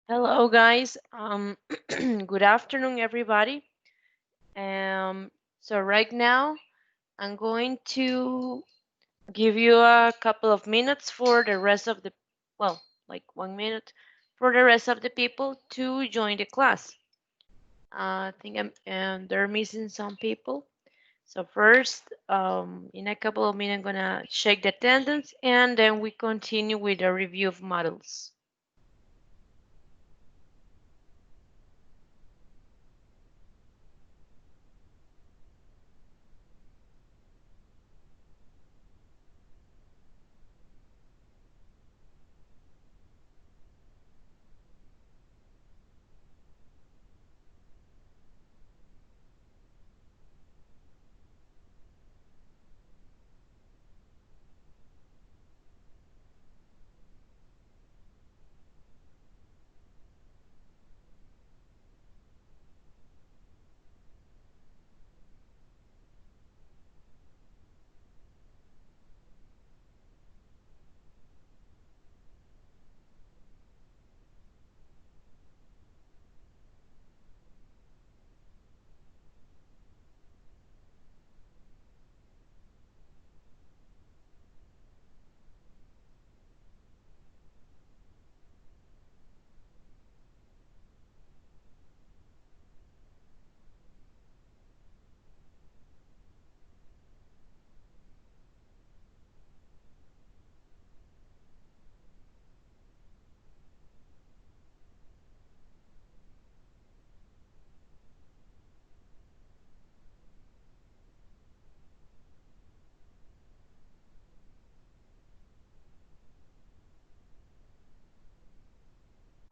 Hello, guys. Good afternoon, everybody. So right now, I'm going to give you a couple of minutes for the rest of the, well, like 1 minute for the rest of the people to join the class. I think they're missing some people. So first, in a couple of minutes, I'm gonna check the attendance, and then we continue with a review of models.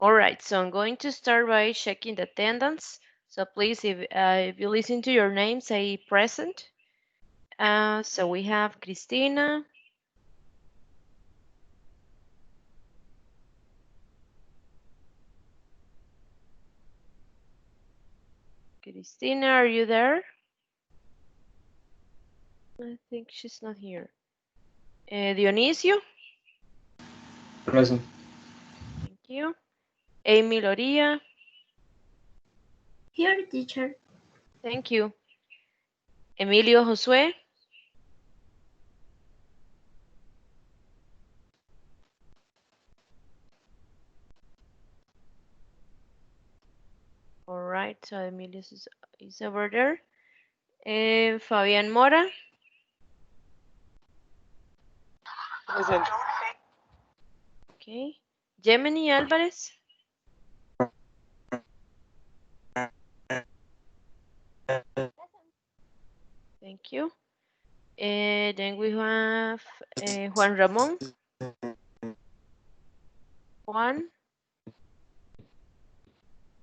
All right, so I'm going to start by checking the attendance. So please, if you listen to your name, say present. So we have Cristina. Cristina, are you there? I think she's not here. Dionisio, Present. thank you. Amy Loria, Here, teacher. thank you. Emilio Josué, all right, so Emilio is over there. Fabián Mora, Present. okay. Gemini Álvarez, thank you. Then we have Juan Ramón. Juan.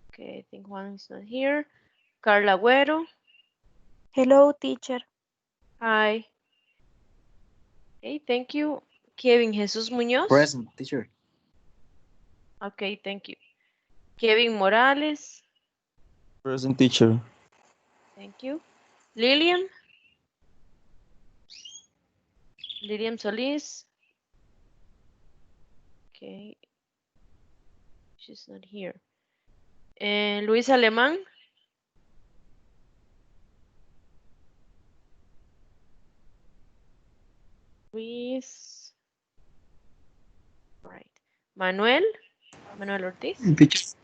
Okay, I think Juan is not here. Carla Güero. Hello, teacher. Hi. Okay, thank you. Kevin Jesus Muñoz. Present, teacher. Okay, thank you. Kevin Morales. Present, teacher. Thank you. Lilian. Lilian Solis. Okay, she's not here. Luis Alemán. Luis. Right. Manuel. Manuel Ortiz. Teacher.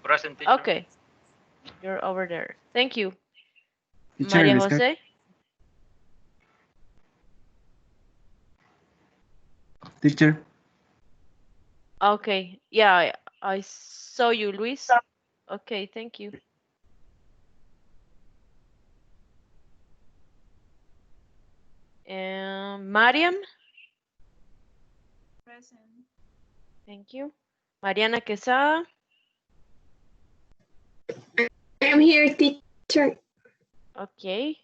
Present, teacher. Okay, you're over there. Thank you. Teacher, Maria let's go. Jose. Teacher. Okay, yeah, I saw you, Luis. Okay, thank you. Mariam. Present. Thank you. Mariana Quesada. I'm here, teacher. Okay.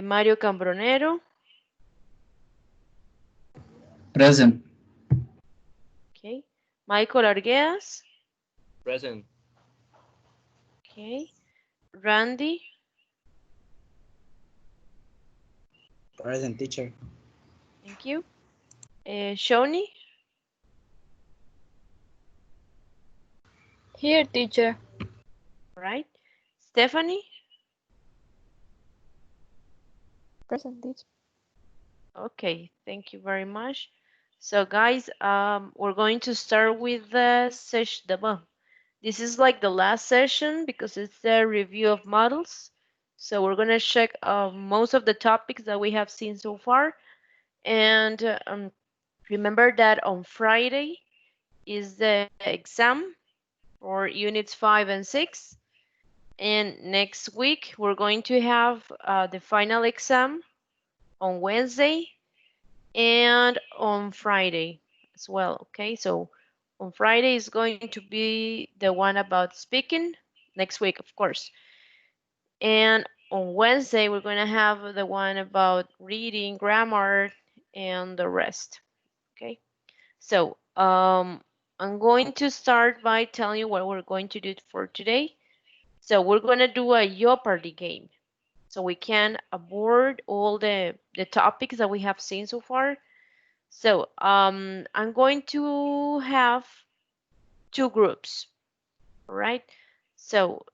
Mario Cambronero. Present. Okay. Michael Arguedas. Present. Okay. Randy. Present, teacher. Thank you. Shoni. Here, teacher. Right? Stephanie? Present teacher. Okay, thank you very much. So guys, we're going to start with the session. Well, this is like the last session because it's the review of models. So we're gonna check most of the topics that we have seen so far. And remember that on Friday is the exam for units 5 and 6. And next week we're going to have the final exam on Wednesday and on Friday as well. Okay, so on Friday is going to be the one about speaking, next week, of course. And on Wednesday, we're going to have the one about reading, grammar, and the rest. Okay, so I'm going to start by telling you what we're going to do for today. So we're going to do a Jeopardy game. So we can avoid all the topics that we have seen so far. So I'm going to have two groups, all right? So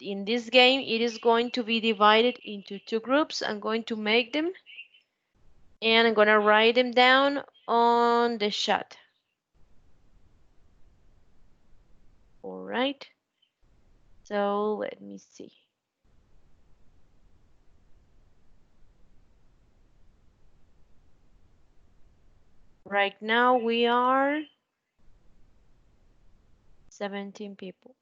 in this game, it is going to be divided into two groups. I'm going to make them, and I'm going to write them down on the chat. All right. So let me see. Right now we are 17 people.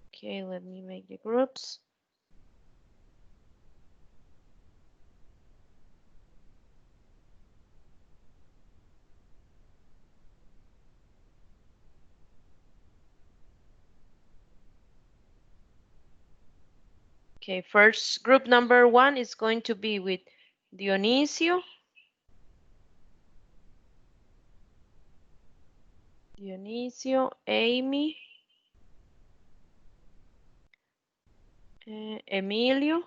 Okay, let me make the groups. Okay, first group number 1 is going to be with Dionisio, Amy, Emilio,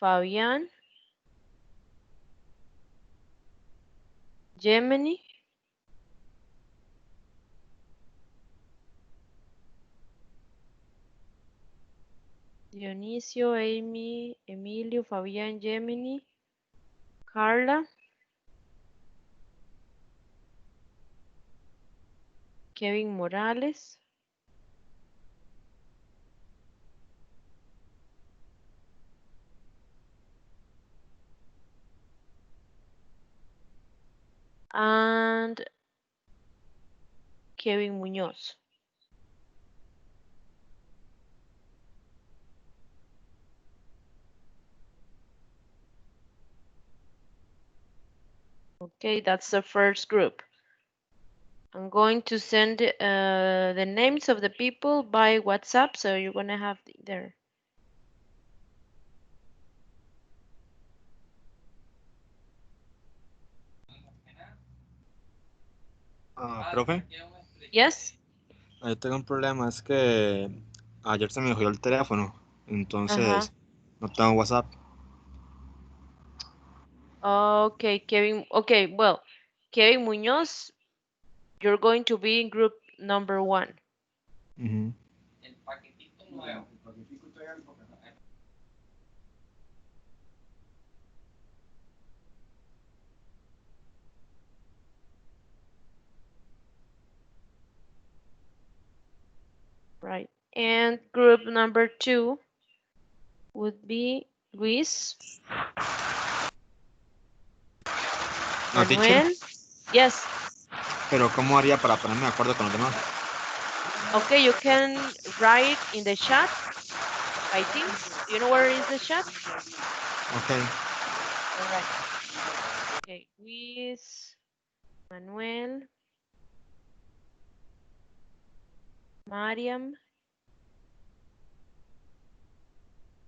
Fabián, Gemini, Dionisio, Amy, Emilio, Fabián, Gemini, Carla, Kevin Morales, and Kevin Muñoz. Okay, that's the first group. I'm going to send the names of the people by WhatsApp, so you're going to have there. Profe, Yes? ahí tengo un problema, es que ayer se me cogió el teléfono, Uh-huh. entonces no tengo WhatsApp. Okay, Kevin. Okay, well, Kevin Muñoz, you're going to be in group number 1. Ujú. Right. And group number 2 would be Luis, No, teacher, Manuel. Yes. pero ¿cómo haría para ponerme de acuerdo con los demás? Okay, you can write in the chat by Teams. Do you know where is the chat? Ok, All right. Okay, Luis, Manuel, Mariam,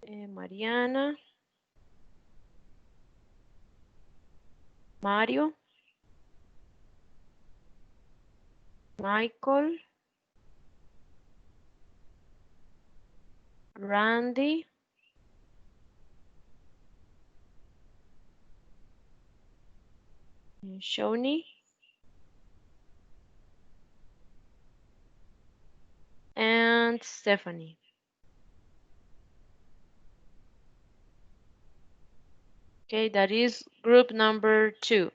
Mariana, Mario, Michael, Randy, Shoni. And Stephanie. Okay, that is group number 2.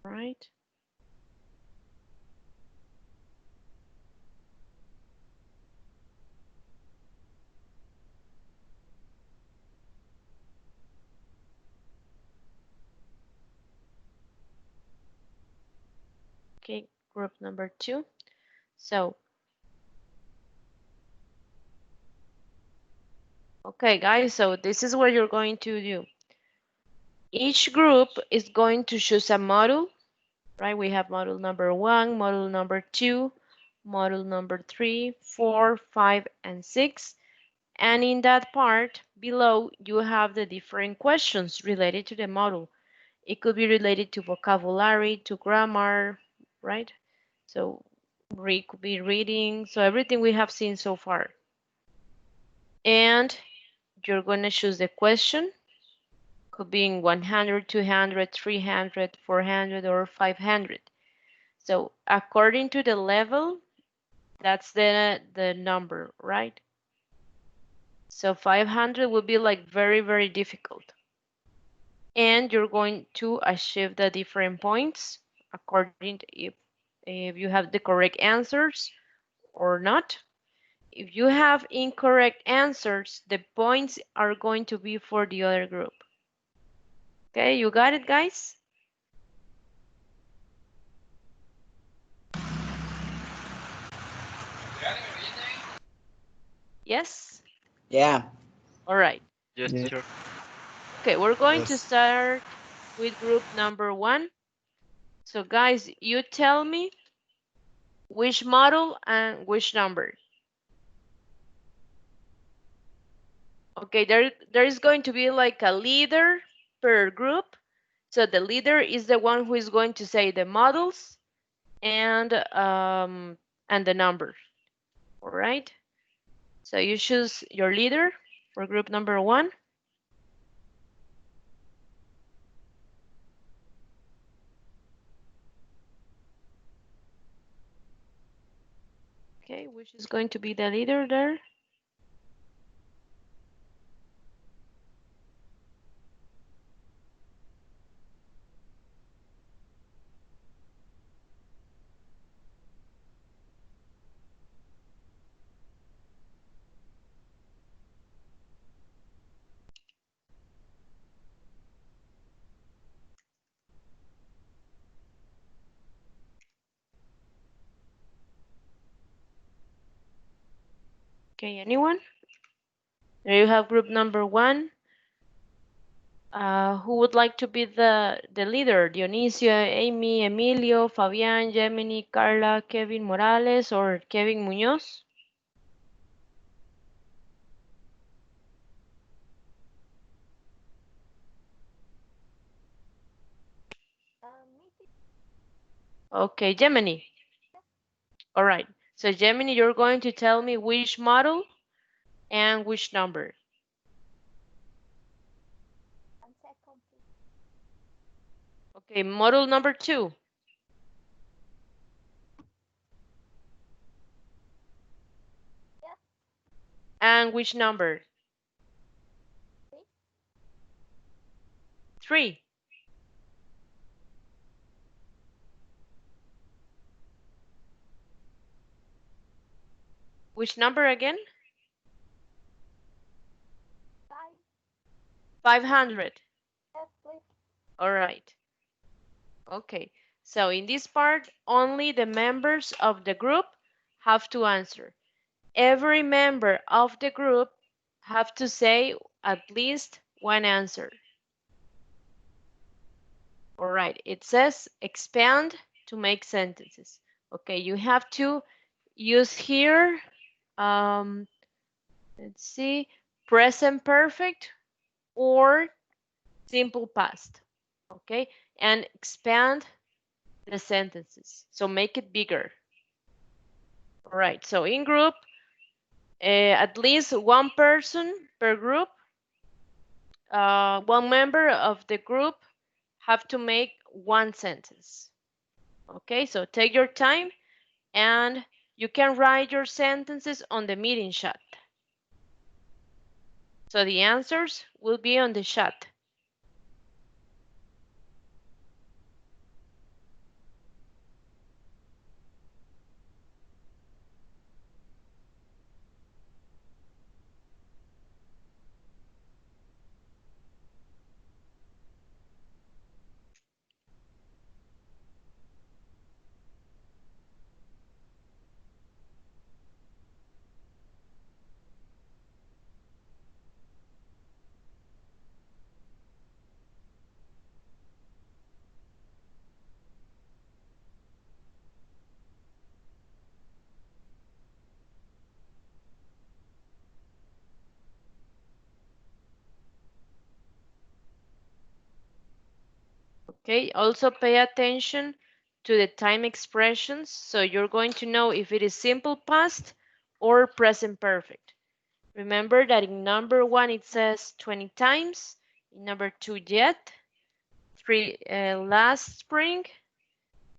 Right. Okay, group number 2. So, okay, guys, so this is what you're going to do. Each group is going to choose a model, right? We have model number 1, model number 2, model number 3, 4, 5, and 6. And in that part below, you have the different questions related to the model. It could be related to vocabulary, to grammar, right? So read could be reading. So everything we have seen so far. And you're going to choose the question. Could be in 100, 200, 300, 400, or 500. So according to the level, that's the number, right? So 500 will be like very, very difficult. And you're going to achieve the different points according to if you have the correct answers or not. If you have incorrect answers, the points are going to be for the other group. Okay, you got it, guys? Yes? Yeah. All right. Yes, Yeah. teacher. Okay, we're going to Yes. start with group number 1. So guys, you tell me which model and which number. Okay, there is going to be like a leader per group. So the leader is the one who is going to say the models and the numbers. All right. So you choose your leader for group number 1. Okay, which is going to be the leader there? Okay, anyone? There you have group number 1. Who would like to be the leader? Dionisio, Amy, Emilio, Fabian, Gemini, Carla, Kevin Morales, or Kevin Muñoz? Okay, Gemini. All right. So Gemini, you're going to tell me which model and which number. Okay, model number 2. And which number? 3. Which number again? 500. All right. Okay. So in this part, only the members of the group have to answer. Every member of the group have to say at least one answer. All right. It says expand to make sentences. Okay. You have to use here, let's see, present perfect or simple past. Okay, and expand the sentences. So make it bigger. All right, so in group, at least one person per group, one member of the group have to make one sentence. Okay, so take your time and you can write your sentences on the meeting chat. So the answers will be on the chat. Okay, also pay attention to the time expressions. So you're going to know if it is simple past or present perfect. Remember that in number 1 it says 20 times, in number 2 yet, 3 last spring,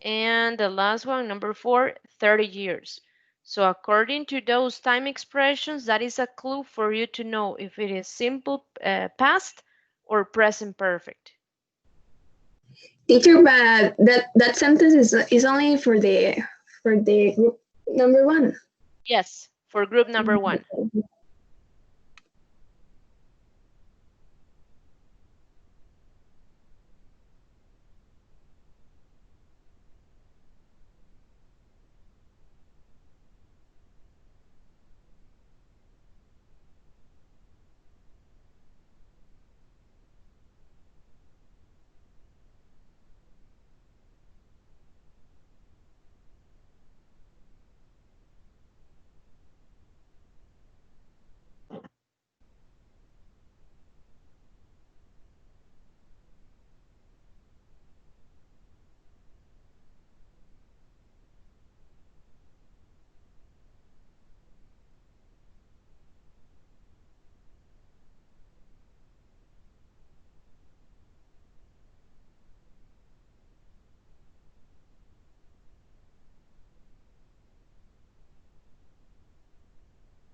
and the last one, number 4, 30 years. So according to those time expressions, that is a clue for you to know if it is simple past or present perfect. Teacher, but that sentence is only for the group number 1. Yes, for group number 1.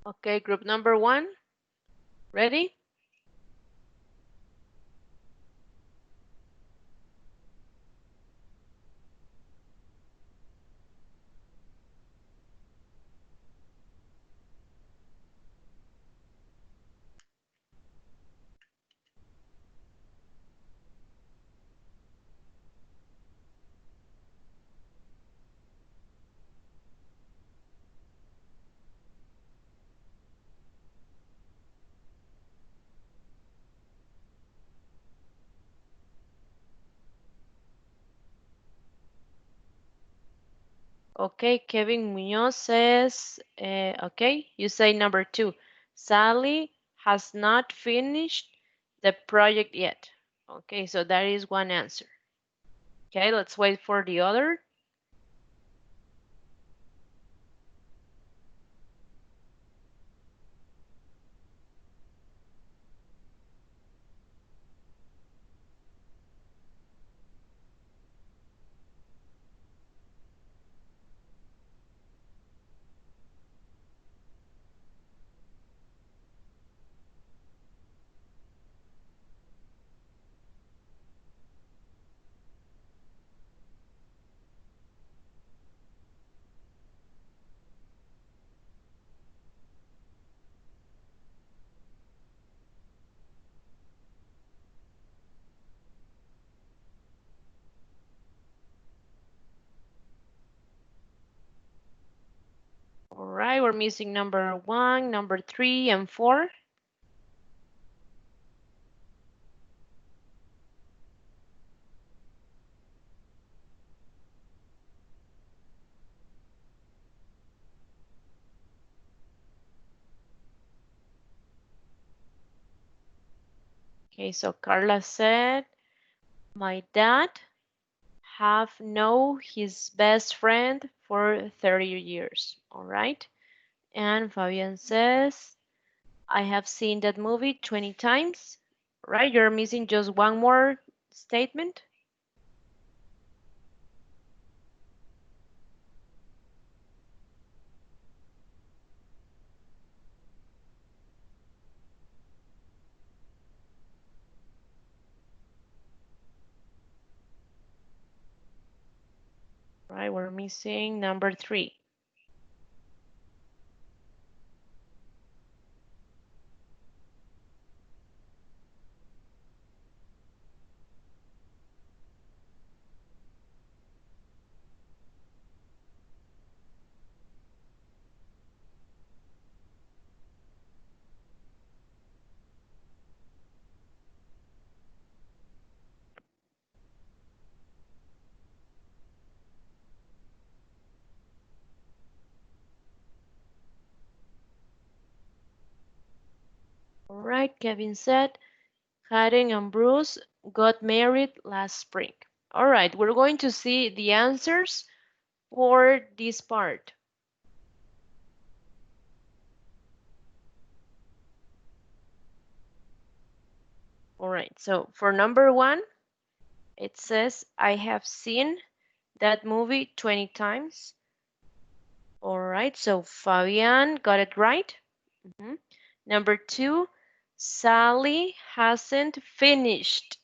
Okay, group number 1. Ready? Okay, Kevin Munoz says, okay, you say number 2. Sally has not finished the project yet. Okay, so that is one answer. Okay, let's wait for the other. All right, we're missing number 1, number 3, and 4. Okay, so Carla said, my dad have known his best friend for 30 years. All right. And Fabian says, I have seen that movie 20 times. Right? You're missing just one more statement. Right, we're missing number 3. All right, Kevin said, Karen and Bruce got married last spring. All right, we're going to see the answers for this part. All right, so for number 1, it says, I have seen that movie 20 times. All right, so Fabian got it right. Number 2, Sally hasn't finished.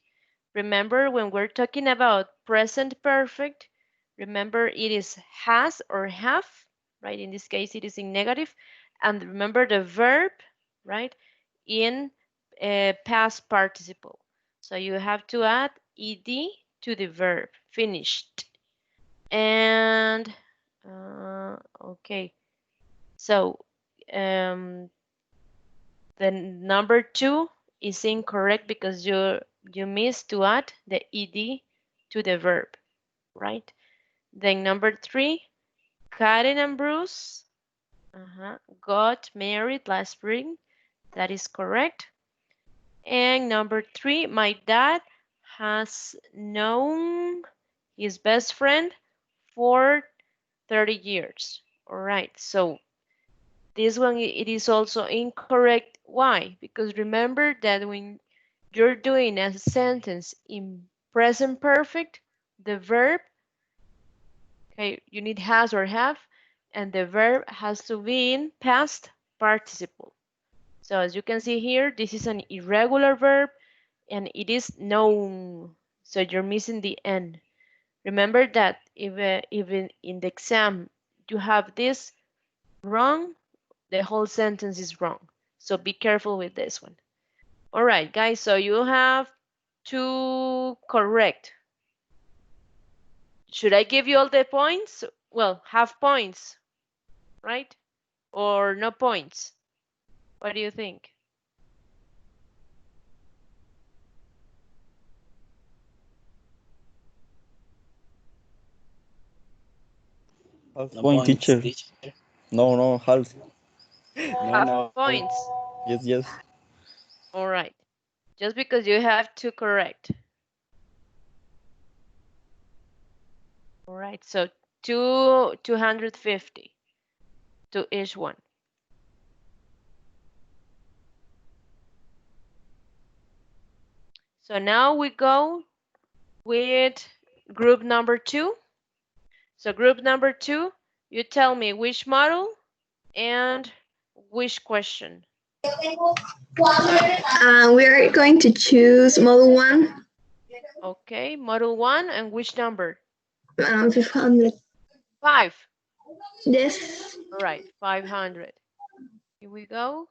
Remember, when we're talking about present perfect, remember it is has or have, right? In this case, it is in negative. And remember the verb, right? In past participle. So you have to add ed to the verb, finished. And, okay. So, the number 2 is incorrect because you missed to add the ed to the verb, right? Then number 3, Karen and Bruce got married last spring. That is correct. And number 3, my dad has known his best friend for 30 years. All right, so this one, it is also incorrect. Why? Because remember that when you're doing a sentence in present perfect, the verb, okay, you need has or have, and the verb has to be in past participle. So as you can see here, this is an irregular verb, and it is known. So you're missing the N. Remember that if even in the exam you have this wrong, the whole sentence is wrong. So be careful with this one. All right, guys, so you have to correct. Should I give you all the points? Well, half points, right? Or no points? What do you think? No Point, points, teacher. No, half. Half points. Yes. All right. Just because you have to correct. All right, so 250 to each one. So now we go with group number 2. So group number 2, you tell me which model and which question. We are going to choose model 1. Okay, model 1, and which number? 500. 5. Yes. All right, 500. Here we go.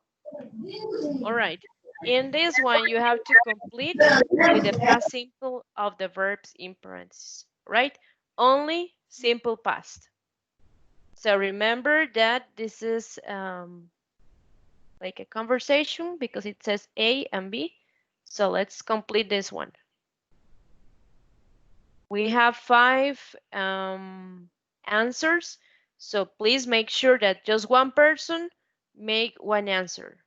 All right. In this one, you have to complete with the past simple of the verbs in parentheses, right? Only simple past. So remember that this is like a conversation because it says A and B. So let's complete this one. We have 5 answers. So please make sure that just one person make one answer,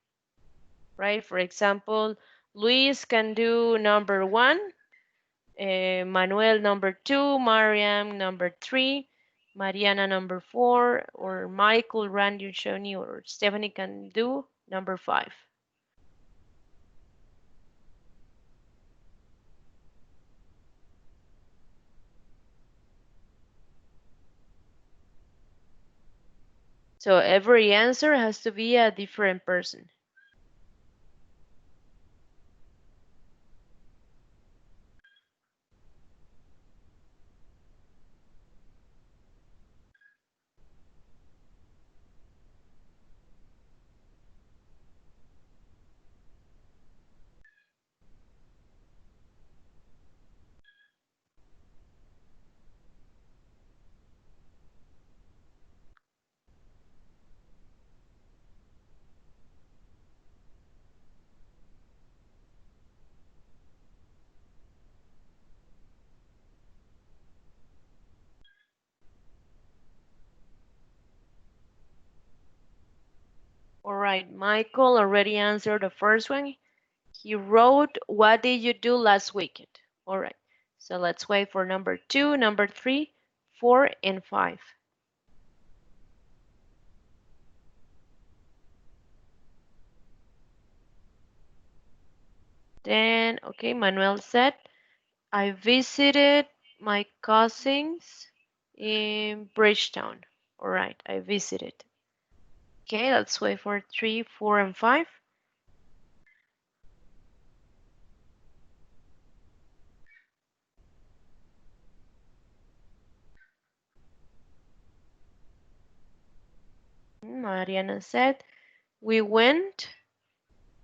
right? For example, Luis can do number 1, Manuel number 2, Mariam number 3, Mariana number 4, or Michael, Randy, Shoni, or Stephanie can do number 5. So every answer has to be a different person. All right, Michael already answered the first one. He wrote, what did you do last weekend? All right, so let's wait for number 2, number 3, 4, and 5. Then, okay, Manuel said, I visited my cousins in Bridgetown. All right, I visited. Okay, let's wait for 3, 4, and 5. Mariana said, we went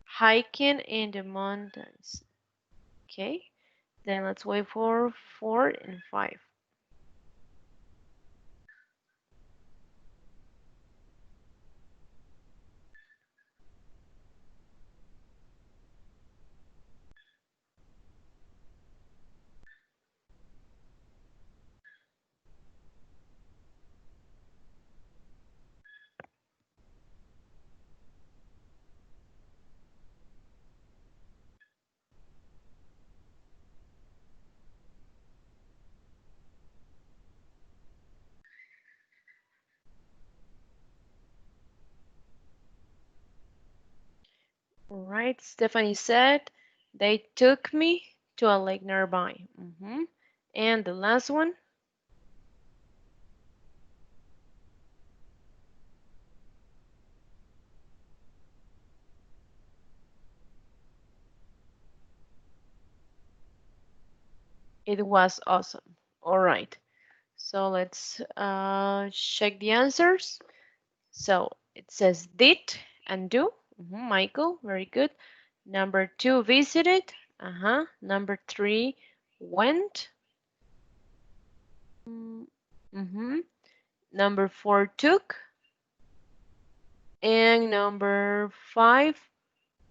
hiking in the mountains. Okay, then let's wait for 4 and 5. All right, Stephanie said, they took me to a lake nearby. And the last one? It was awesome. All right, so let's check the answers. So it says did and do. Michael, very good. Number 2, visited. Number 3, went. Number 4, took. And number 5,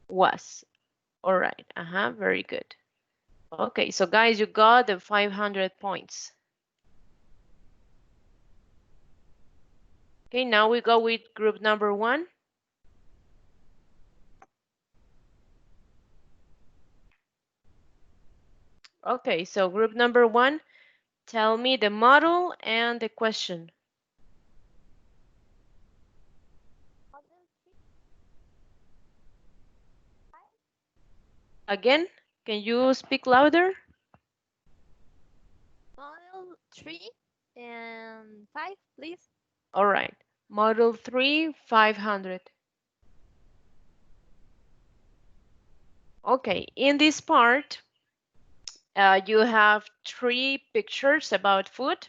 was. All right. Very good. Okay, so guys, you got the 500 points. Okay, now we go with group number 1. Okay, so group number 1, tell me the model and the question. Again, can you speak louder? Model 3 and 5, please. All right, model 3, 500. Okay, in this part, you have 3 pictures about food,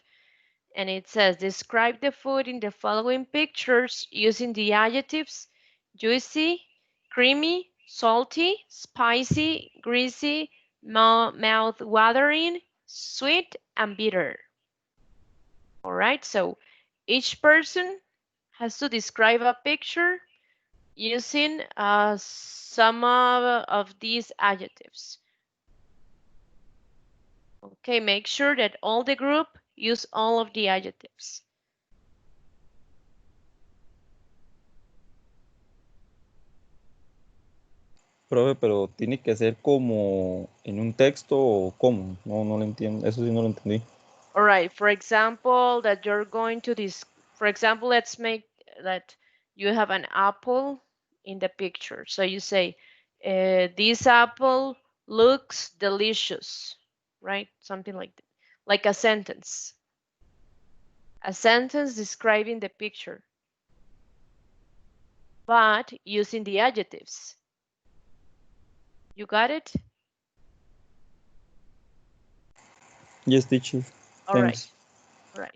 and it says describe the food in the following pictures using the adjectives juicy, creamy, salty, spicy, greasy, mouth-watering, sweet, and bitter. All right, so each person has to describe a picture using some of these adjectives. Okay, make sure that all the group use all of the adjectives. Profe, pero tiene que ser como en un texto o cómo. No, no lo entiendo. Eso sí no lo entendí. All right. For example, that you're going to this. For example, let's make that you have an apple in the picture. So you say, this apple looks delicious, right? Something like that. Like a sentence. A sentence describing the picture, but using the adjectives. You got it? Yes, teacher. All right. Thanks. All right.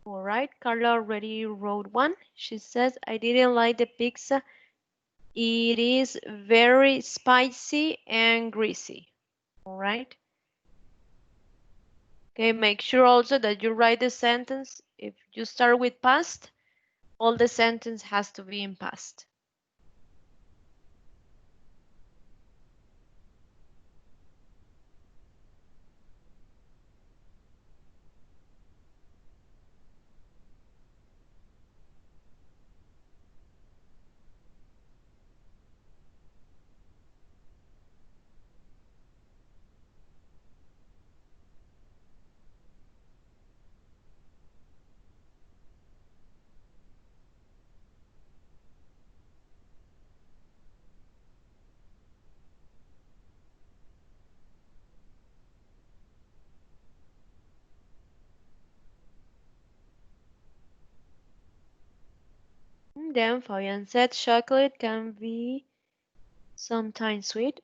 All right, Carla already wrote one. She says, I didn't like the pizza. It is very spicy and greasy. All right. Okay, make sure also that you write the sentence. If you start with past, all the sentence has to be in past. Then Fabian said chocolate can be sometimes sweet.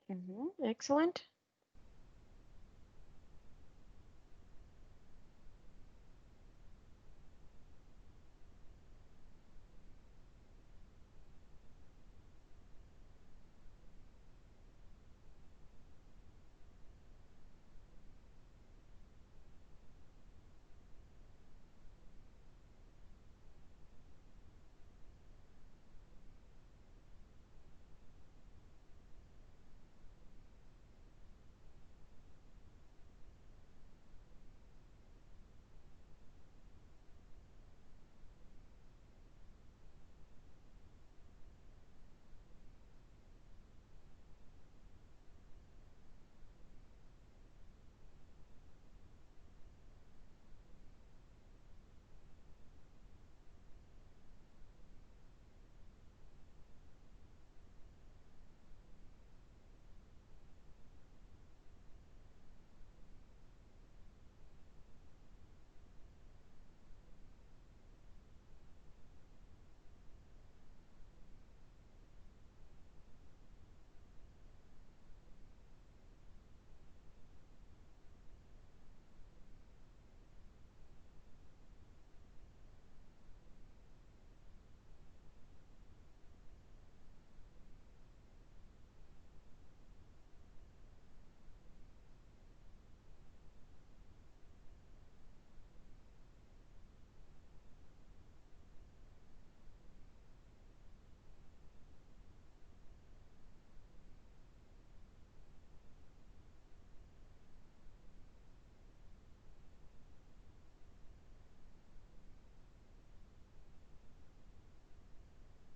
Excellent.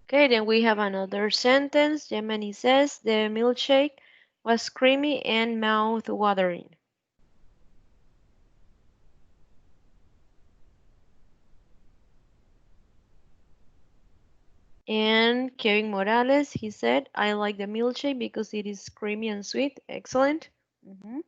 Okay, then we have another sentence. Gemini says the milkshake was creamy and mouth-watering. And Kevin Morales, he said, I like the milkshake because it is creamy and sweet. Excellent. Mhm.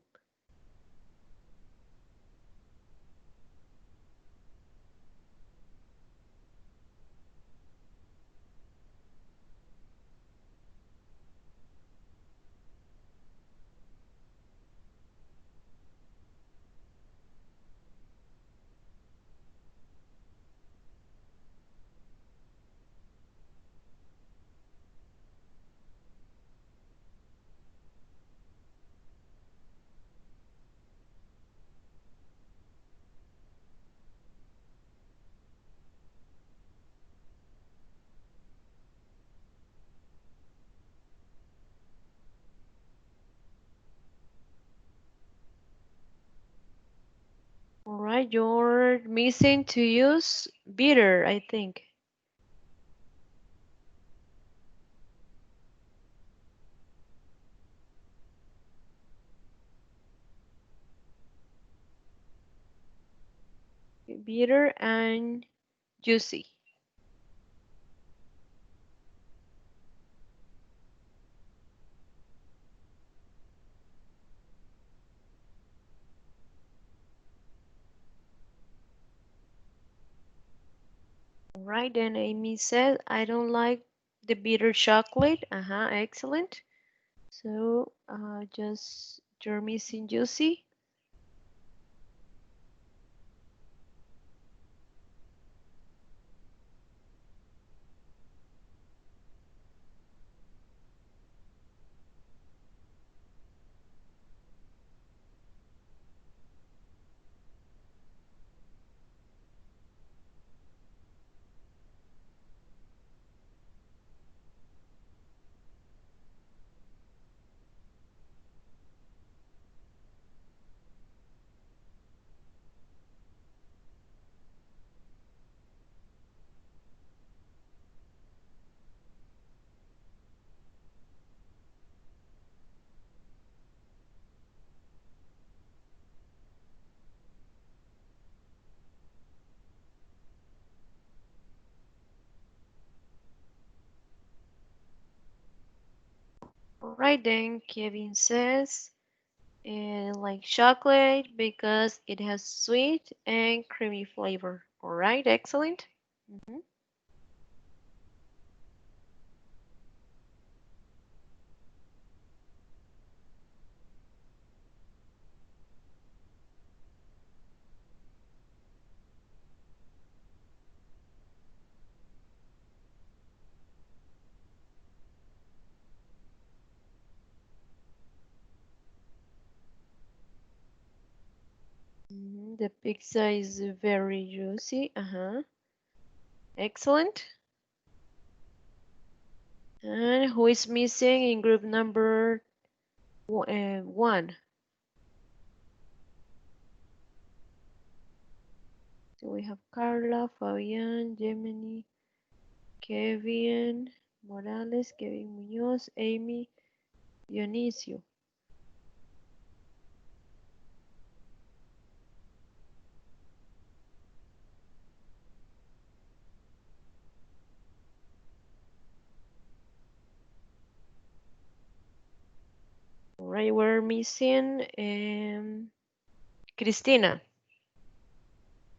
All right, you're missing to use bitter, I think. Bitter and juicy. All right, then Amy said, I don't like the bitter chocolate. Excellent. So just you're missing juicy. All right, then Kevin says, like chocolate because it has sweet and creamy flavor. All right, excellent. Mhm. The pizza is very juicy. Excellent. And who is missing in group number one? So we have Carla, Fabian, Gemini, Kevin Morales, Kevin Munoz, Amy, Dionisio. All right, we're missing Cristina.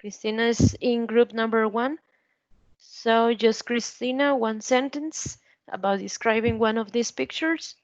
Cristina is in group number one. So just Cristina, one sentence about describing one of these pictures.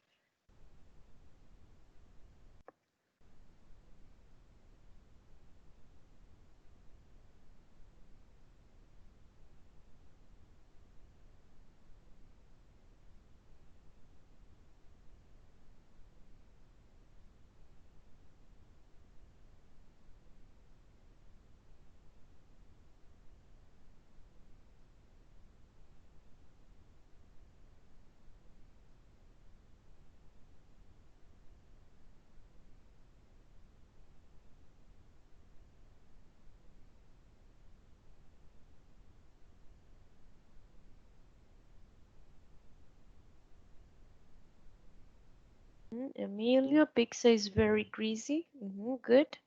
Emilio. Pizza is very greasy. Good.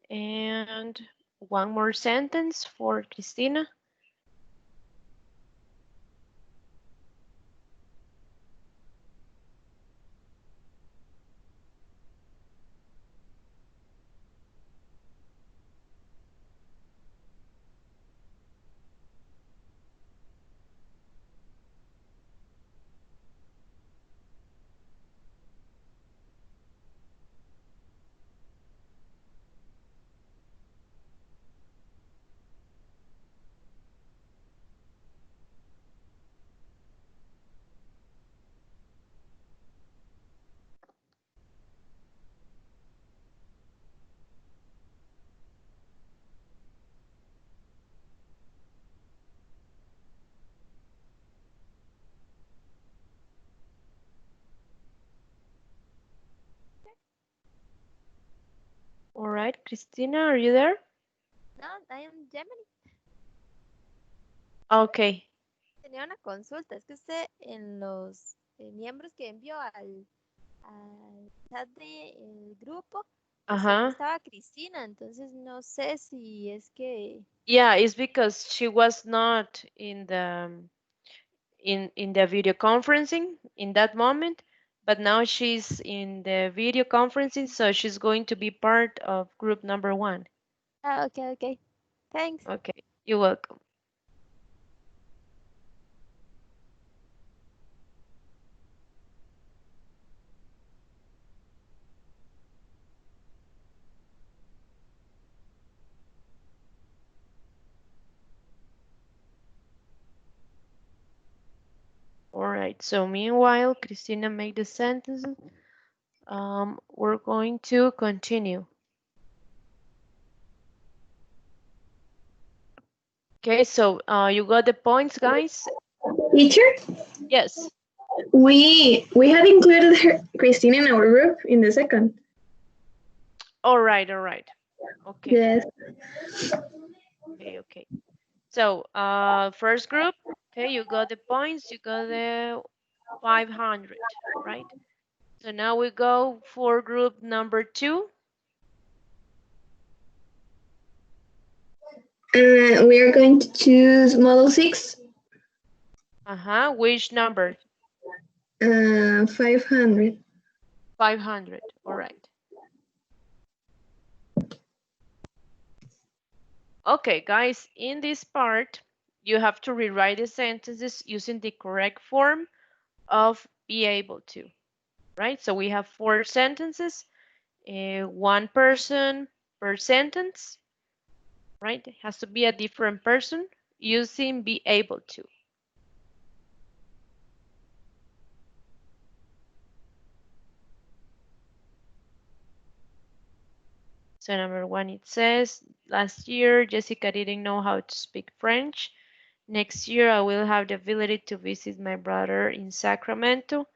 And one more sentence for Cristina. All right, Cristina, are you there? No, I am Gemini. Okay. Tenía una consulta. Es que usted en los miembros que envió al chat del grupo, Uh-huh. estaba Cristina, entonces no sé si es que... Yeah, it's because she was not in the video conferencing in that moment, but now she's in the video conferencing, so she's going to be part of group number 1. Ah, okay. Thanks. Okay, you're welcome. All right, so meanwhile, Cristina made the sentences. We're going to continue. Okay, so you got the points, guys? Teacher, Yes. we had included her, Christine in our group in the second. All right. Okay. Yes. Okay. So, first group, okay, you got the points, you got the 500, right? So now we go for group number 2. We are going to choose model 6. Which number? 500. 500, all right. Okay, guys, in this part, you have to rewrite the sentences using the correct form of be able to, right? So we have 4 sentences, one person per sentence, right? It has to be a different person using be able to. So number 1, it says, last year, Jessica didn't know how to speak French. Next year, I will have the ability to visit my brother in Sacramento.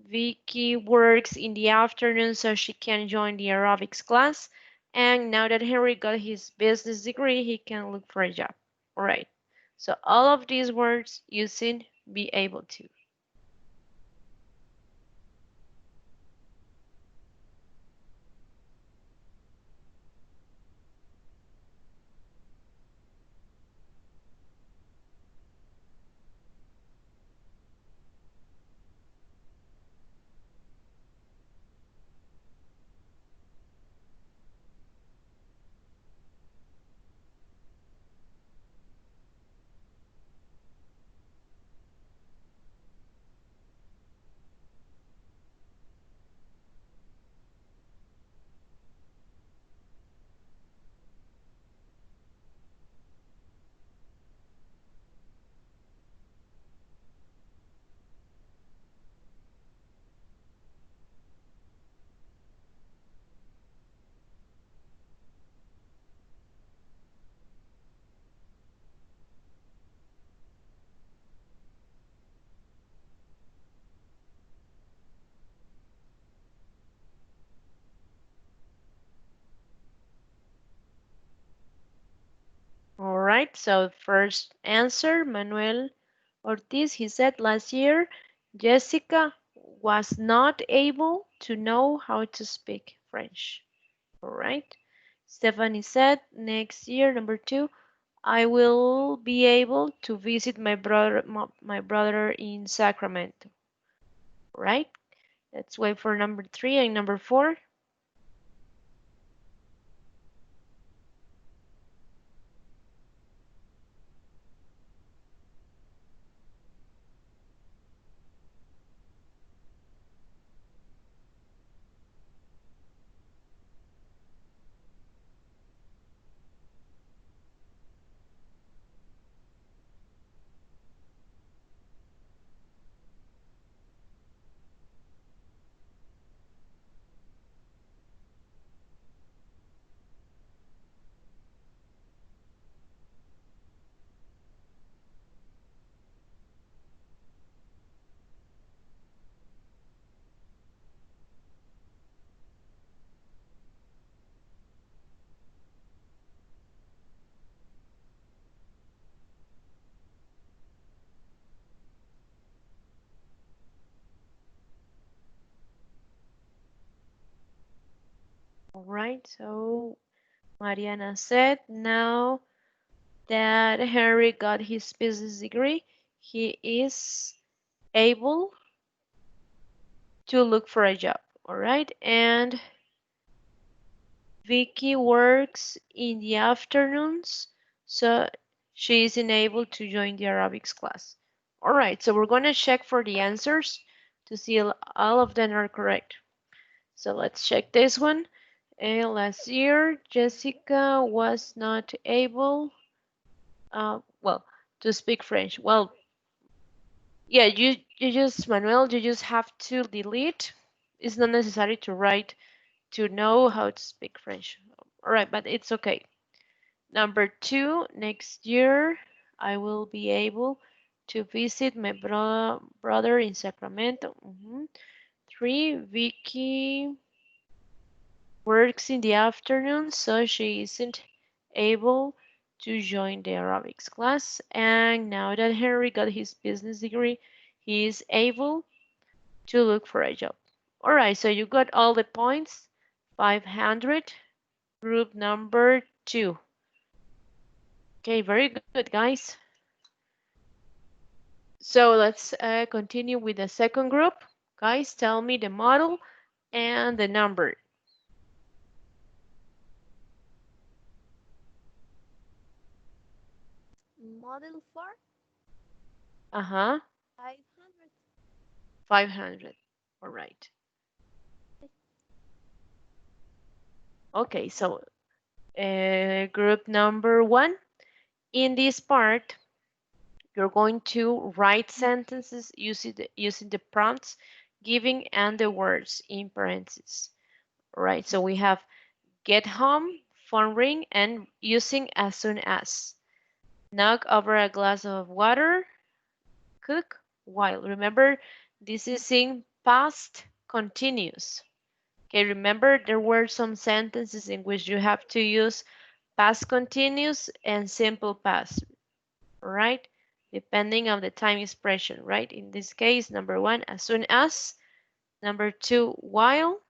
Vicky works in the afternoon so she can join the aerobics class. And now that Henry got his business degree, he can look for a job. All right. So all of these words using be able to. right, so first answer, Manuel Ortiz, he said last year, Jessica was not able to know how to speak French. All right. Stephanie said next year, number 2, I will be able to visit my brother in Sacramento. Right? Let's wait for number 3 and number 4. All right. So Mariana said now that Henry got his business degree, he is able to look for a job. All right. And Vicky works in the afternoons, so she isn't able to join the aerobics class. All right, so we're going to check for the answers to see all of them are correct. So let's check this one. Last year, Jessica was not able, well, to speak French. Well, yeah, you just, Manuel, you just have to delete. It's not necessary to write to know how to speak French. All right, but it's okay. Number 2, next year I will be able to visit my brother in Sacramento. 3, Vicky works in the afternoon, so she isn't able to join the aerobics class. And now that Henry got his business degree, he is able to look for a job. All right, so you got all the points. 500, group number 2. Okay, very good, guys. So let's continue with the second group. Guys, tell me the model and the number. Model 4, Uh-huh, 500. 500. All right. Okay, so group number 1. In this part, you're going to write sentences using the prompts, giving and the words in parentheses. All right, so we have get home, phone ring, and using as soon as. Knock over a glass of water, cook while. Remember, this is in past continuous. Okay, remember there were some sentences in which you have to use past continuous and simple past, right? Depending on the time expression, right? In this case, number 1, as soon as. Number 2, while.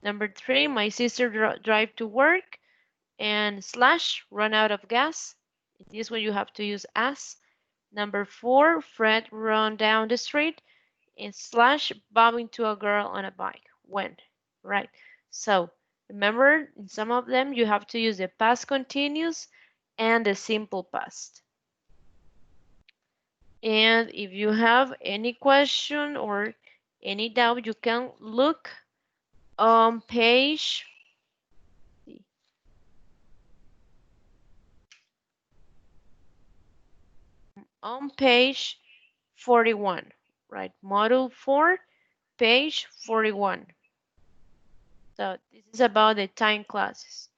Number 3, my sister drive to work. And slash, run out of gas. This one you have to use as. Number 4, Fred run down the street. And slash, bump into a girl on a bike. When, right? So remember, in some of them you have to use the past continuous and the simple past. And if you have any question or any doubt, you can look on page on page 41, right? Module 4, page 41. So this is about the time classes.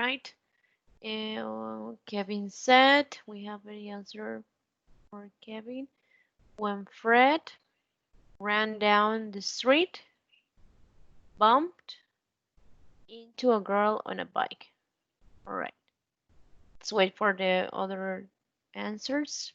right. Kevin said, we have the answer for Kevin. When Fred ran down the street, bumped into a girl on a bike. All right. Let's wait for the other answers.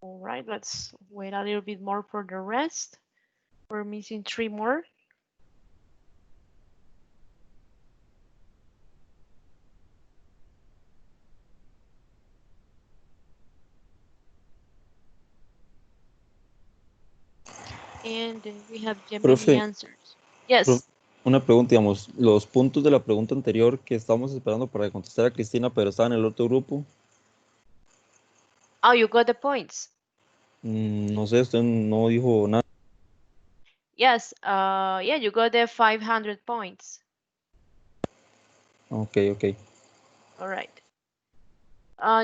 All right, let's wait a little bit more for the rest. We're missing 3 more. And we have Gemini Profe. answers. Yes. Profe, una pregunta, digamos, los puntos de la pregunta anterior que estábamos esperando para contestar a Cristina, pero estaba en el otro grupo. Oh, you got the points. No sé, usted no dijo nada. Yes. Yeah, you got the 500 points. Ok, ok. All right.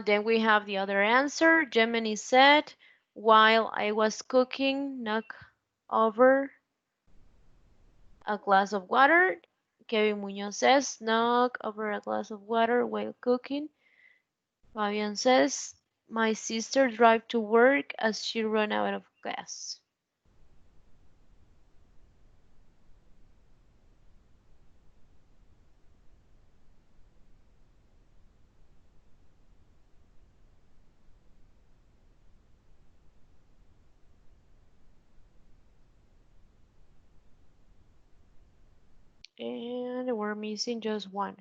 Then we have the other answer. Gemini said, while I was cooking, knock over a glass of water. Kevin Munoz says, knock over a glass of water while cooking. Fabian says, my sister drive to work as she ran out of gas. And we're missing just one.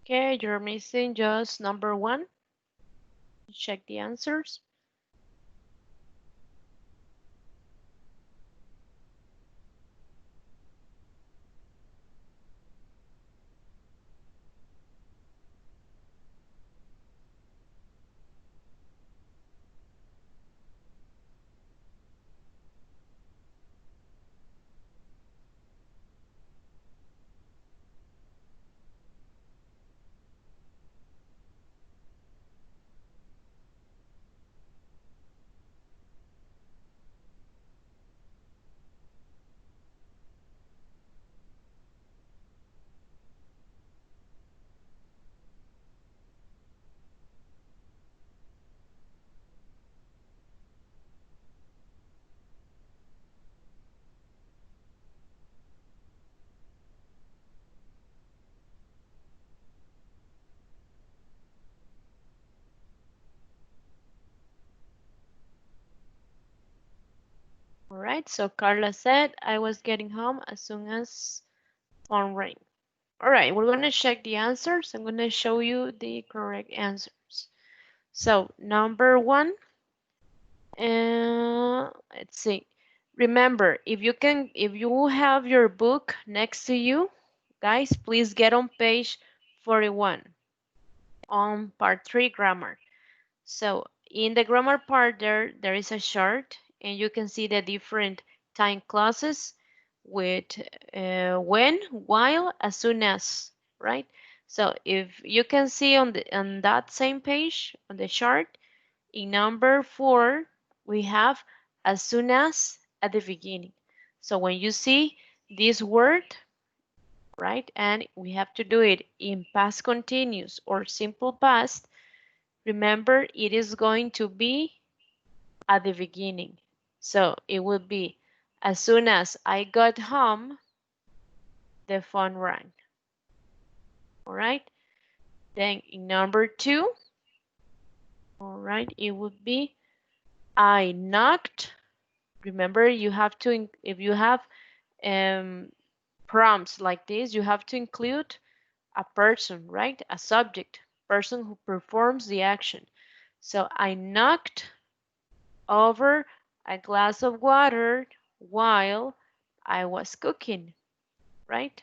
Okay, you're missing just number one. Check the answers. right, so Carla said, I was getting home as soon as phone rang. All right, we're going to check the answers. I'm going to show you the correct answers. So number 1, let's see. Remember, if you have your book next to you, guys, please get on page 41 on part 3 grammar. So in the grammar part there is a chart and you can see the different time clauses with when, while, as soon as, right? So if you can see on that same page on the chart, in number 4 we have as soon as at the beginning. So when you see this word, right, and we have to do it in past continuous or simple past, remember it is going to be at the beginning. So it would be as soon as I got home, the phone rang. All right. Then in number 2, all right, it would be I knocked. Remember, you have to, if you have prompts like this, you have to include a person, right? A subject, person who performs the action. So I knocked over a glass of water while I was cooking, right?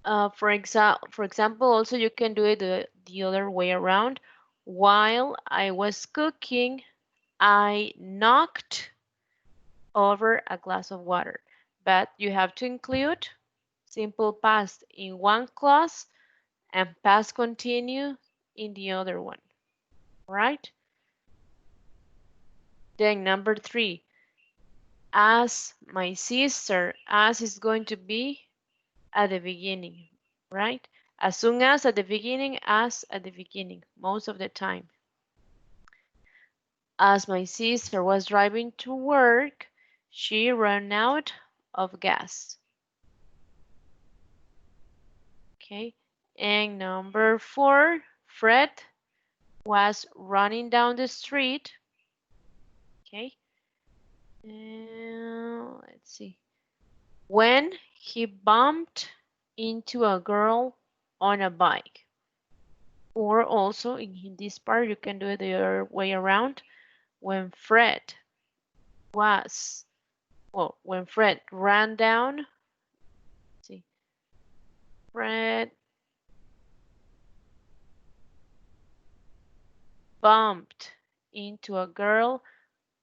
For example, also you can do it the other way around. While I was cooking, I knocked over a glass of water. But you have to include simple past in one clause and past continuous in the other one, right? Then number 3, as my sister, as is going to be at the beginning, right? As soon as at the beginning, as at the beginning, most of the time. As my sister was driving to work, she ran out of gas. Okay, and number 4, Fred was running down the street. Okay, and let's see. When he bumped into a girl on a bike. Or also in this part, you can do it the other way around. When Fred ran down, let's see, Fred bumped into a girl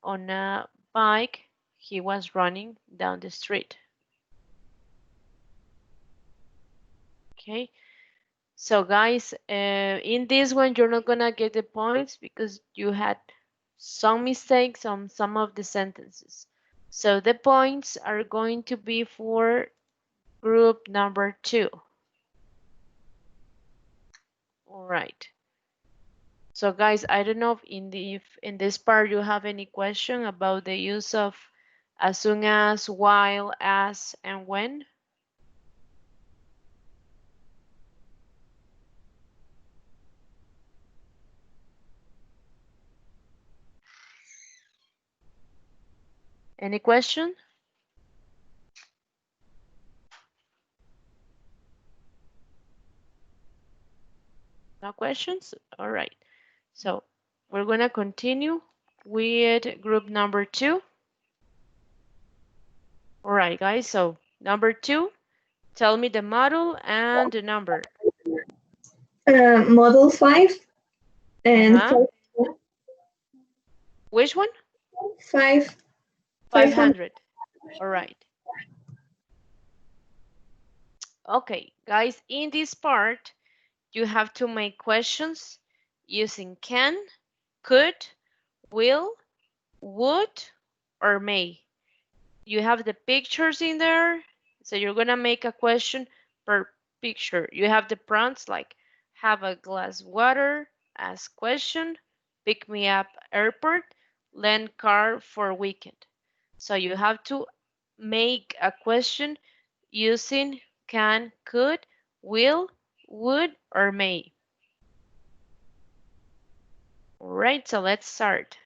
on a bike, he was running down the street. Okay, so guys, in this one you're not gonna get the points because you had some mistakes on some of the sentences. So the points are going to be for group number 2. All right. So guys, I don't know if in this part you have any question about the use of as soon as, while, as, and when. Any question? No questions? All right. So we're going to continue with group number 2. All right, guys. So number 2, tell me the model and the number. Model 5 and Which one? 5. 500. All right. Okay, guys, in this part, you have to make questions using can, could, will, would, or may. You have the pictures in there, so you're gonna make a question per picture. You have the prompts like have a glass of water, ask question, pick me up airport, lend car for weekend. So you have to make a question using can, could, will, would, or may. All right, so let's start.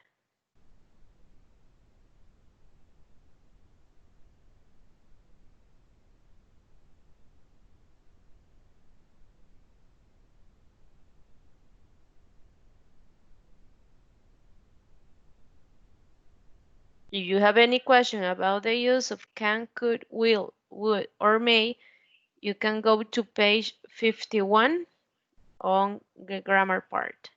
If you have any question about the use of can, could, will, would, or may, you can go to page 51 on the grammar part.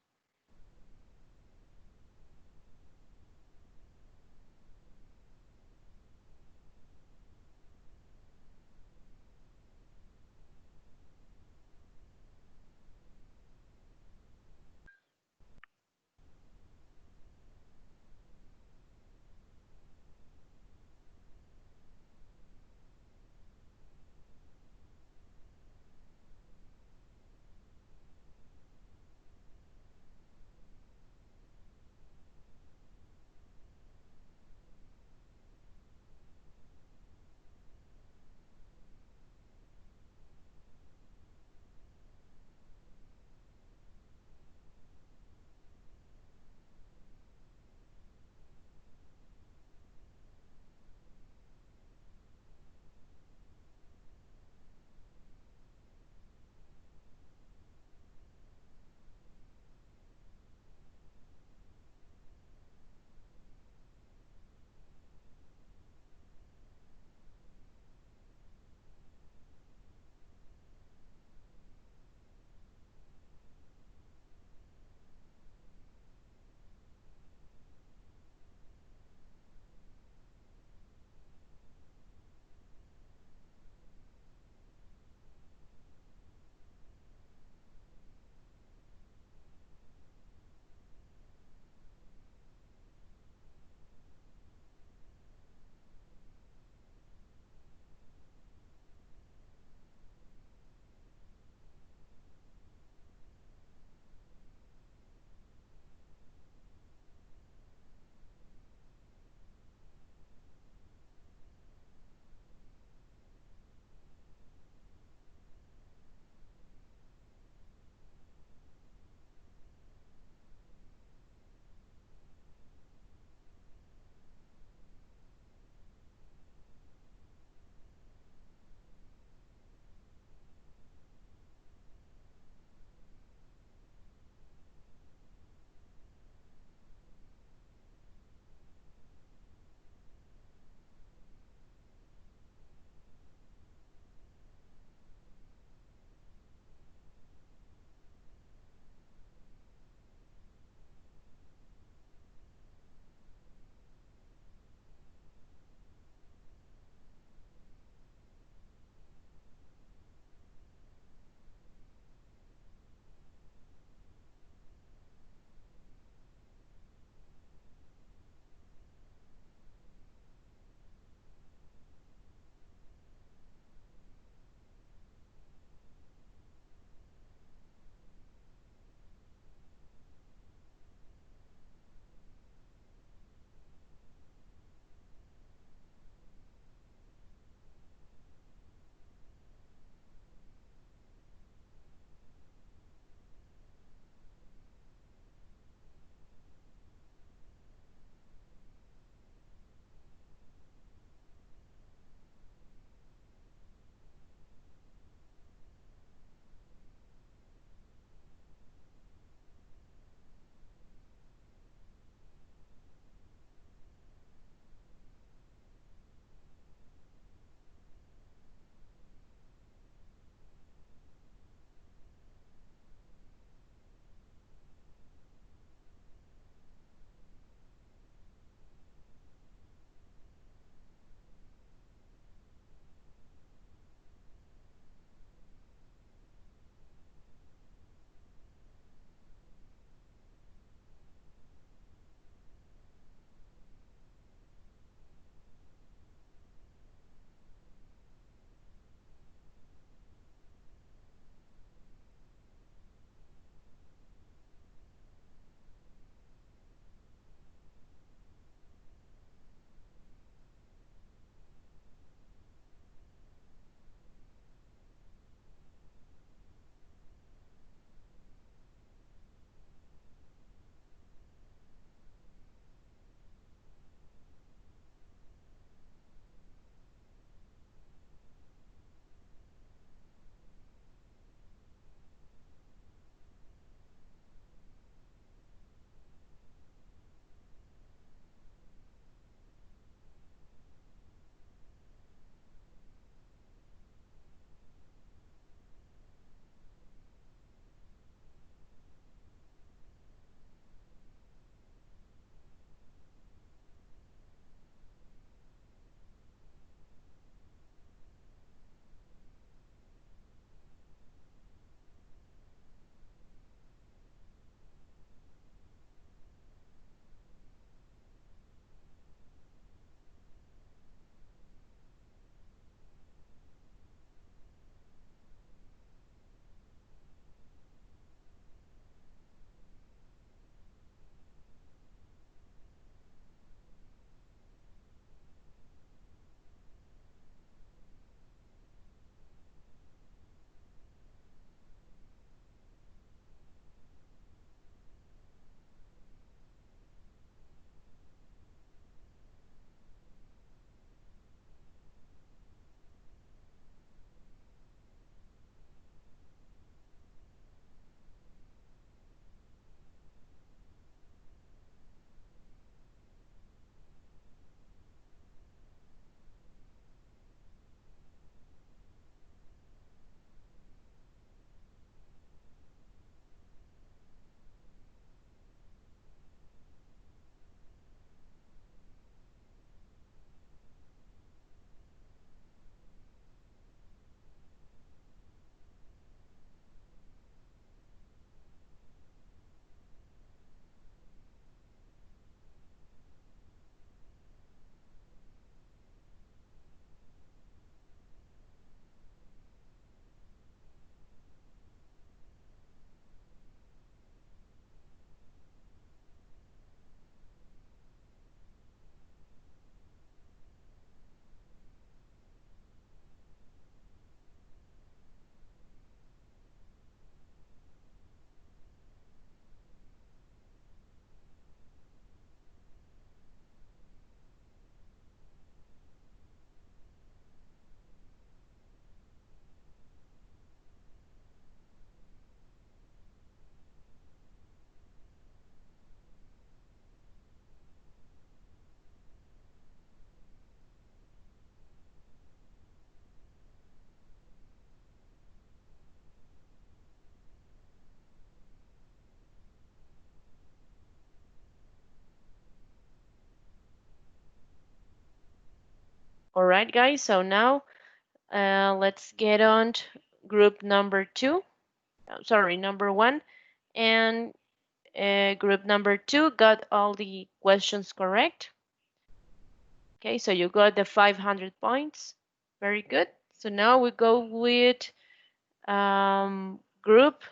All right, guys. So now let's get on to group number 2. Sorry, number 1. And group number 2 got all the questions correct. Okay, so you got the 500 points. Very good. So now we go with group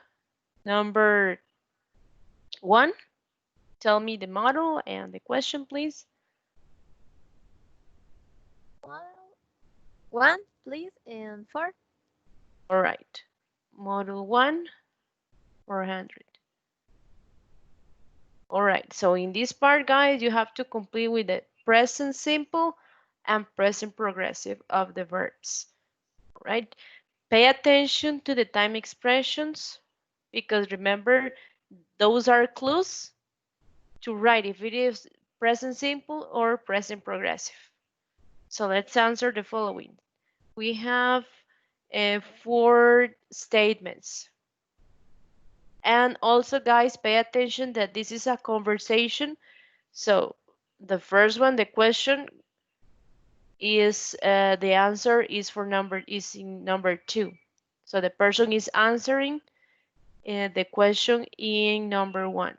number 1. Tell me the model and the question, please. Model 1, please, and 4. All right. Model 1, 400. All right. So in this part, guys, you have to complete with the present simple and present progressive of the verbs. All right. Pay attention to the time expressions because remember, those are clues to write if it is present simple or present progressive. So let's answer the following. We have 4 statements. And also, guys, pay attention that this is a conversation. So the first one, the question is the answer is in number 2. So the person is answering the question in number 1.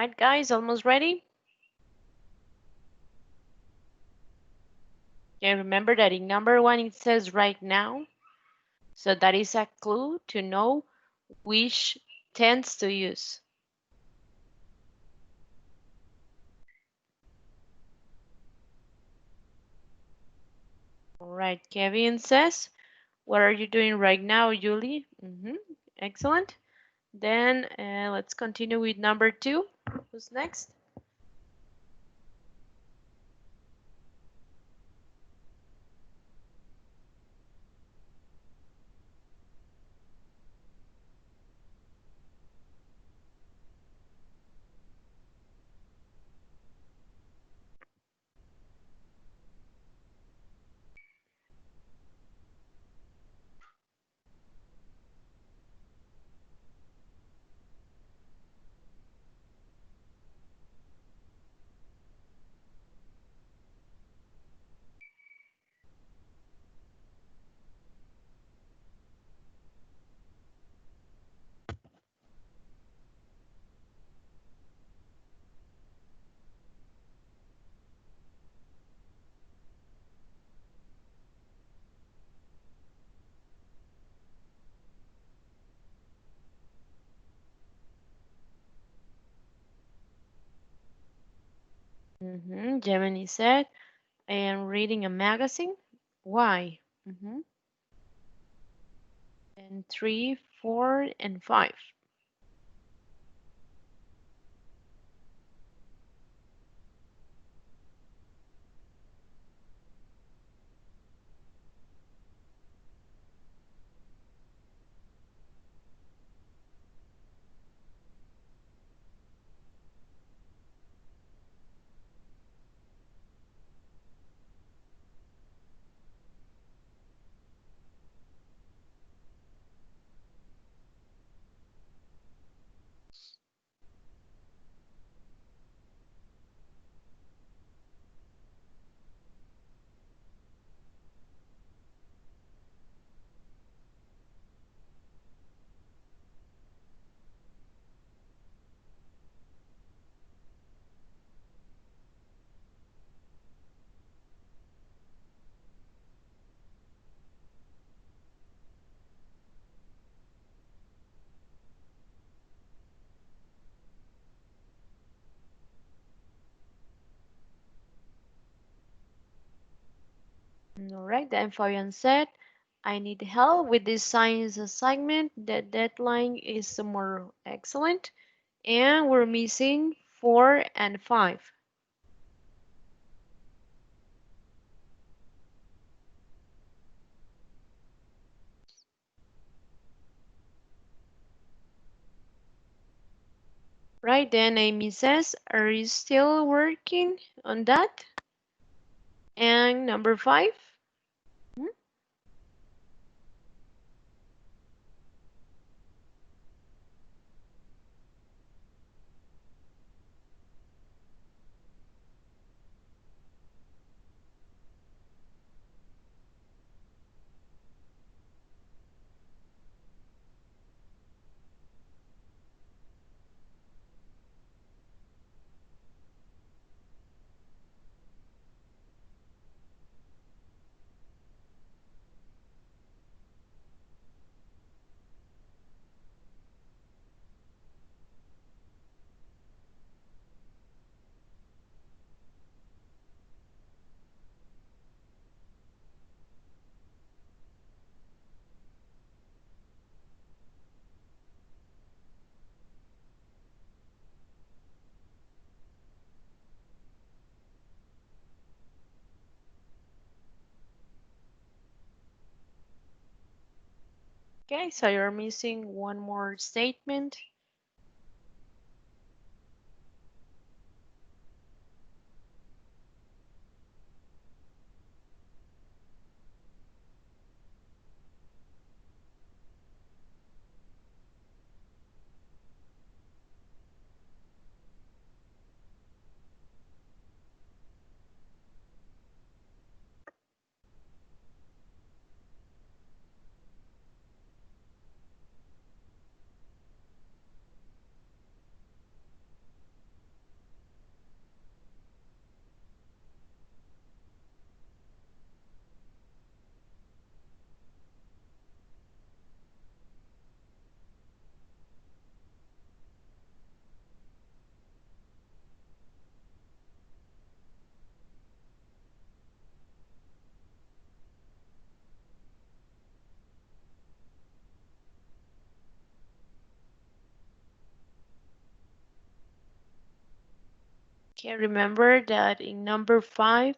right, guys, almost ready? Okay, remember that in number one it says right now. So that is a clue to know which tense to use. All right, Kevin says, what are you doing right now, Julie? Excellent. Then let's continue with number two. Who's next? Gemini said, I am reading a magazine. Why? And 3, 4, and 5. All right, then Fabian said, I need help with this science assignment. The deadline is tomorrow. Excellent. And we're missing 4 and 5. Right, then Amy says, are you still working on that? And number 5? Okay, so you're missing one more statement. Okay, remember that in number 5,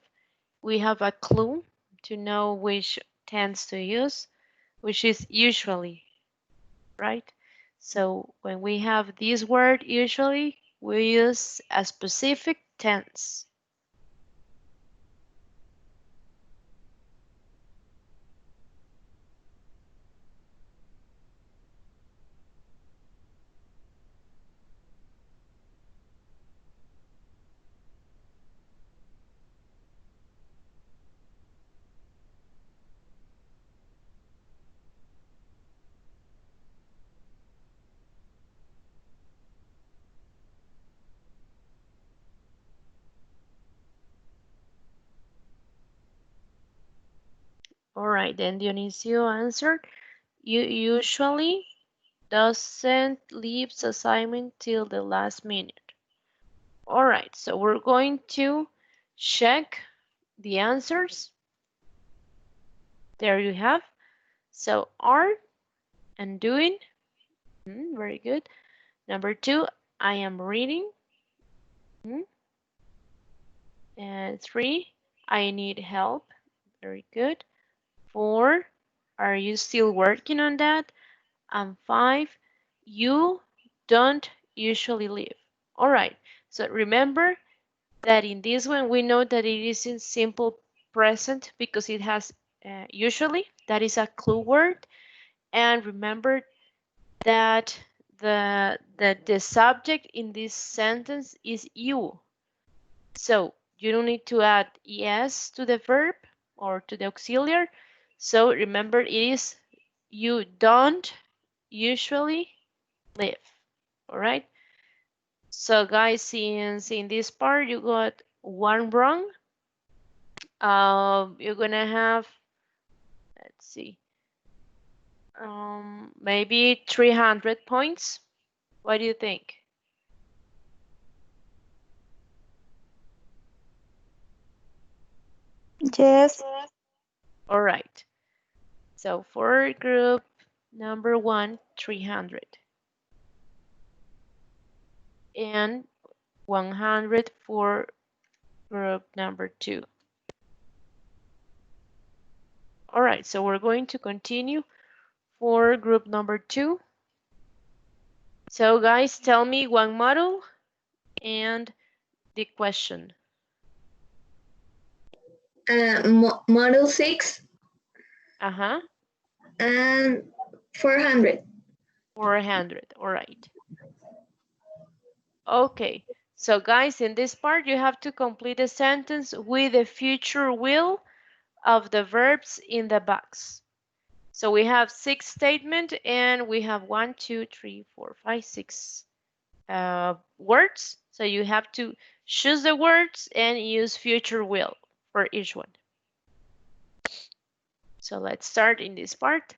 we have a clue to know which tense to use, which is usually, right? So when we have this word usually, we use a specific tense. All right, then Dionisio answered. You usually doesn't leave assignment till the last minute. All right, so we're going to check the answers. There you have. So are and doing. Very good. Number 2, I am reading. And 3, I need help. Very good. 4, are you still working on that? And 5, you don't usually leave. All right. So remember that in this one, we know that it is in simple present because it has usually. That is a clue word. And remember that the subject in this sentence is you. So you don't need to add es to the verb or to the auxiliary. So remember, it is you don't usually live. All right. So guys, since in this part you got one wrong, you're gonna have, let's see, maybe 300 points. What do you think? Yes. All right. So for group number 1, 300. And 100 for group number 2. All right, so we're going to continue for group number 2. So guys, tell me one model and the question. Model 6 Uh-huh. and 400. 400. All right. Okay. So guys, in this part, you have to complete a sentence with the future will of the verbs in the box. So we have 6 statements and we have 1, 2, 3, 4, 5, 6 words. So you have to choose the words and use future will for each one. So let's start in this part.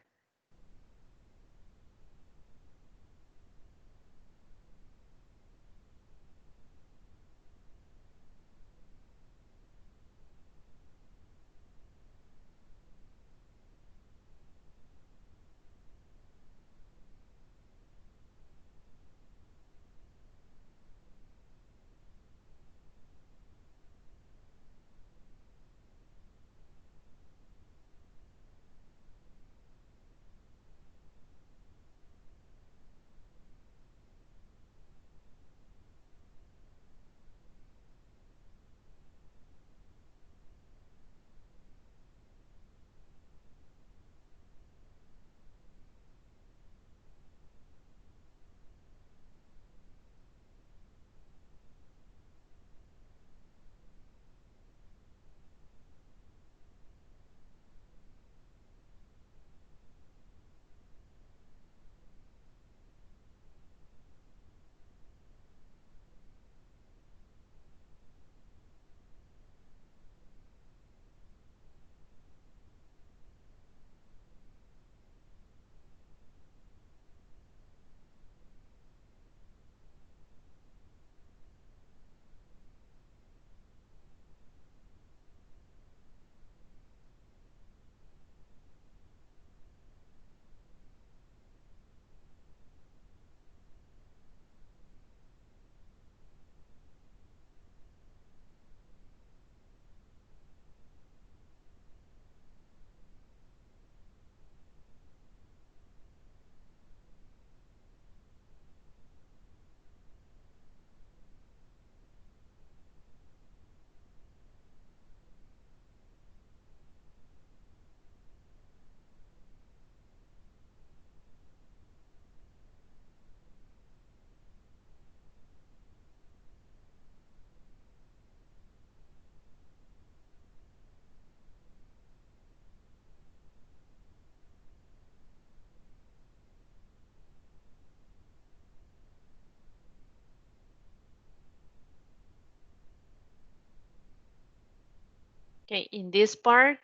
Okay, in this part,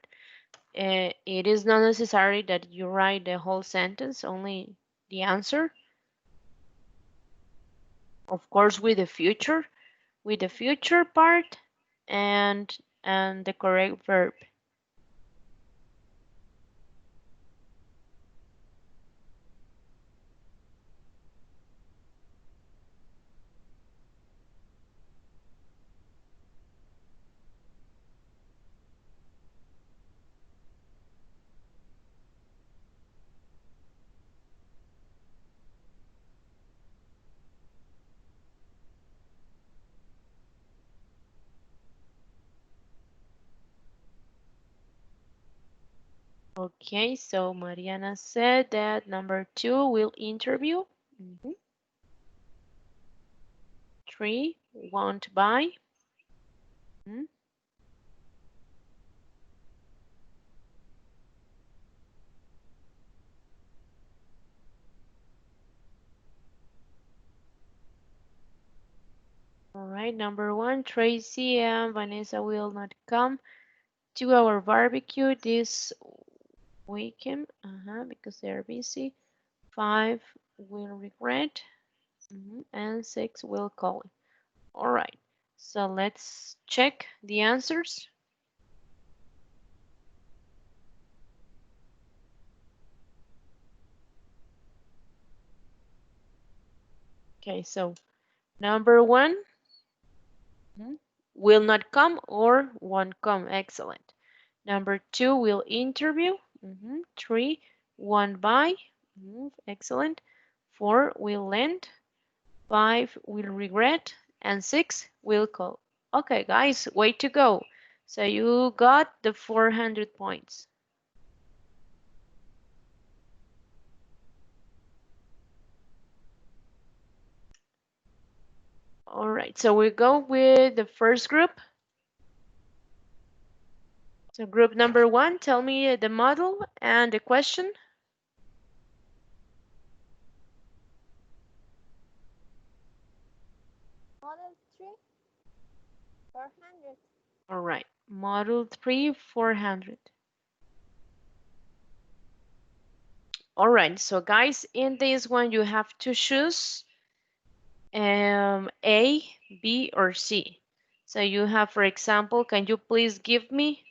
it is not necessary that you write the whole sentence, only the answer. Of course, with the future part and the correct verb. Okay, so Mariana said that number 2 will interview. 3 won't buy. All right, number 1, Tracy and Vanessa will not come to our barbecue this weekend because they are busy. 5 will regret. And 6 will call. All right, so let's check the answers. Okay, so number 1 will not come or won't come. Excellent. Number 2 will interview. 3 won't buy. Excellent. 4 will lend. 5 will regret. And 6 will call. Okay, guys, way to go. So you got the 400 points. All right, so we go with the first group. So group number 1, tell me the model and the question. Model 3, 400. All right, model 3, 400. All right, so guys, in this one, you have to choose A, B, or C. So you have, for example, can you please give me,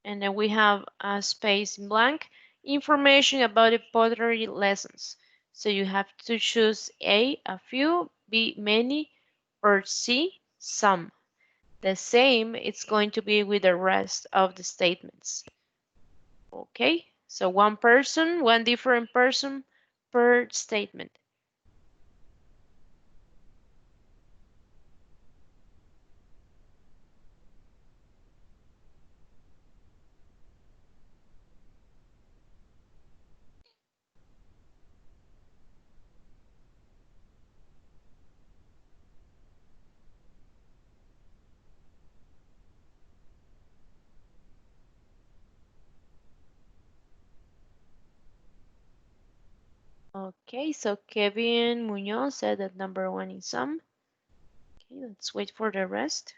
and then we have a space in blank, information about the pottery lessons. So you have to choose A, a few, B, many, or C, some. The same, it's going to be with the rest of the statements. Okay, so one person, one different person per statement. Okay, so Kevin Munoz said that number 1 is some. Okay, let's wait for the rest.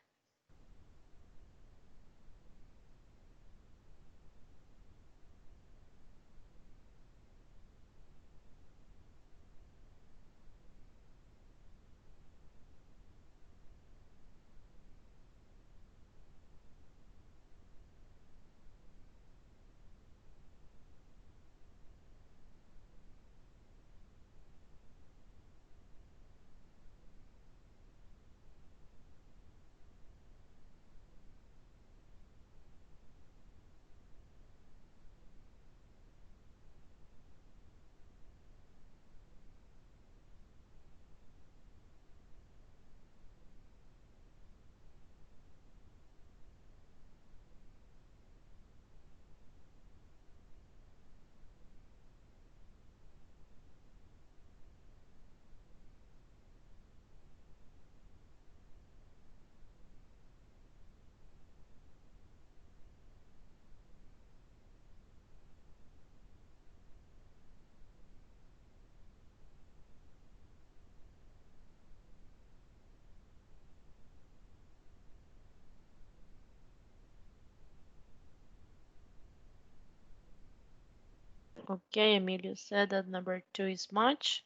Okay, Emilio said that number 2 is much.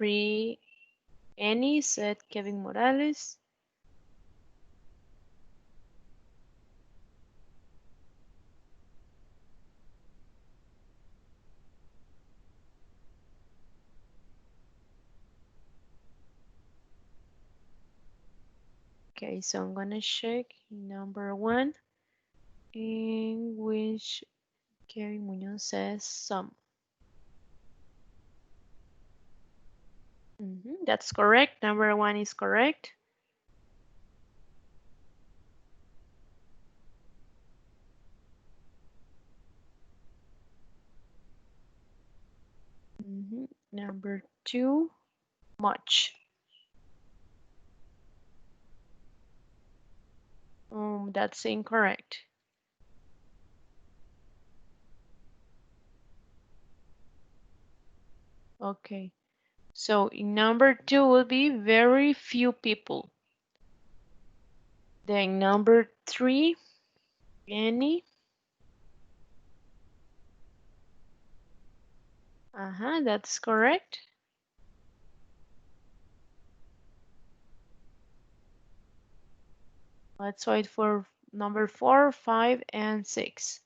Any said Kevin Morales. Okay, so I'm gonna check number 1, in which Kevin Munoz says some. That's correct. Number 1 is correct. Number 2, much. That's incorrect. Okay, so in number 2 will be very few people. Then number 3, any. That's correct. Let's wait for number 4, 5, and 6.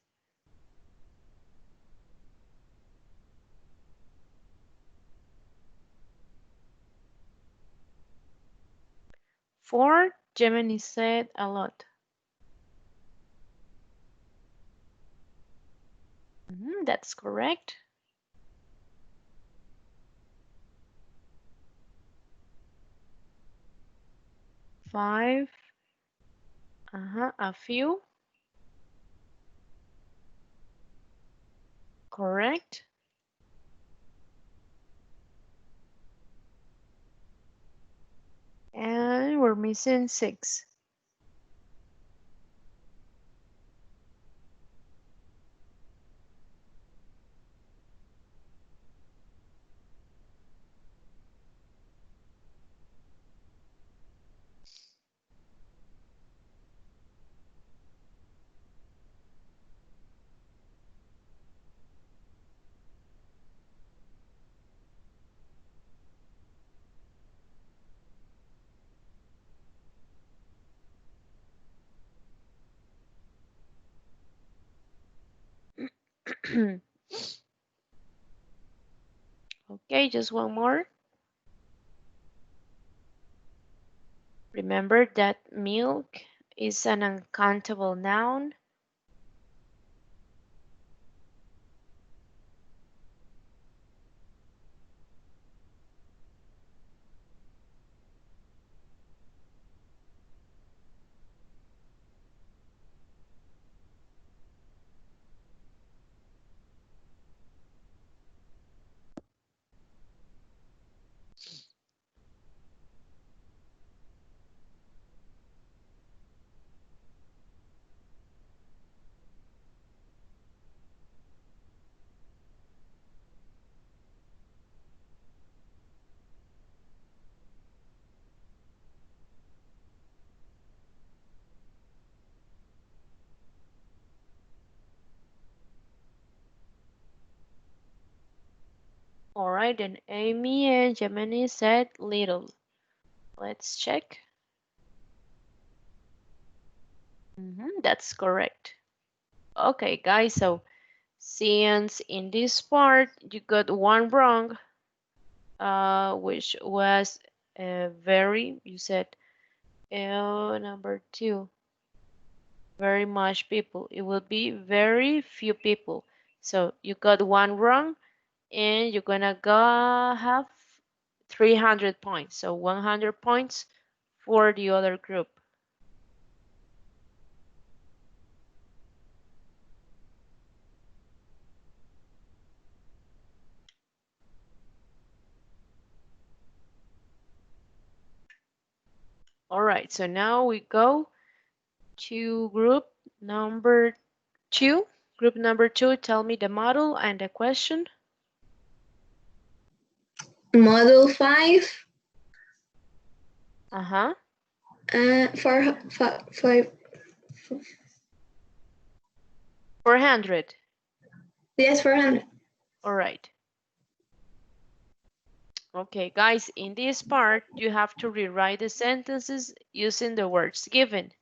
4, Gemini said a lot. That's correct. 5, a few. Correct. And we're missing 6. Okay, just one more. Remember that milk is an uncountable noun. All right, and Amy and Gemini said little. Let's check. That's correct. Okay, guys, so since in this part you got one wrong, which was you said number 2, very much people. It will be very few people. So you got one wrong, and you're gonna have 300 points. So 100 points for the other group. All right, so now we go to group number 2. Group number 2, tell me the model and the question. Model 5. Uh-huh. 400. Yes, 400. All right. Okay, guys, in this part, you have to rewrite the sentences using the words given.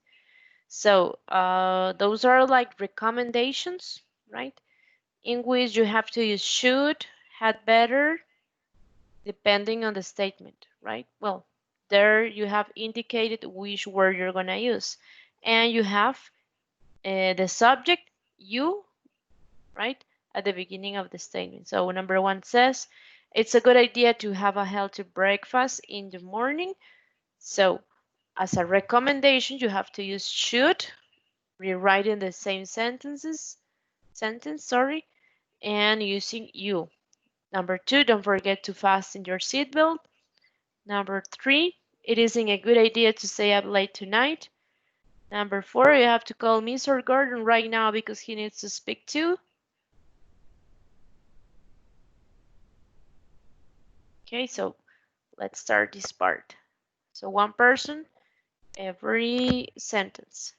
So those are like recommendations, right? In which you have to use should, had better, depending on the statement, right? Well, there you have indicated which word you're going to use. And you have the subject, you, right, at the beginning of the statement. So number 1 says, it's a good idea to have a healthy breakfast in the morning. So as a recommendation, you have to use should, rewriting the same sentence, and using you. Number 2, don't forget to fasten your seatbelt. Number 3, it isn't a good idea to stay up late tonight. Number 4, you have to call Mr. Gordon right now because he needs to speak too. Okay, so let's start this part. So one person, every sentence.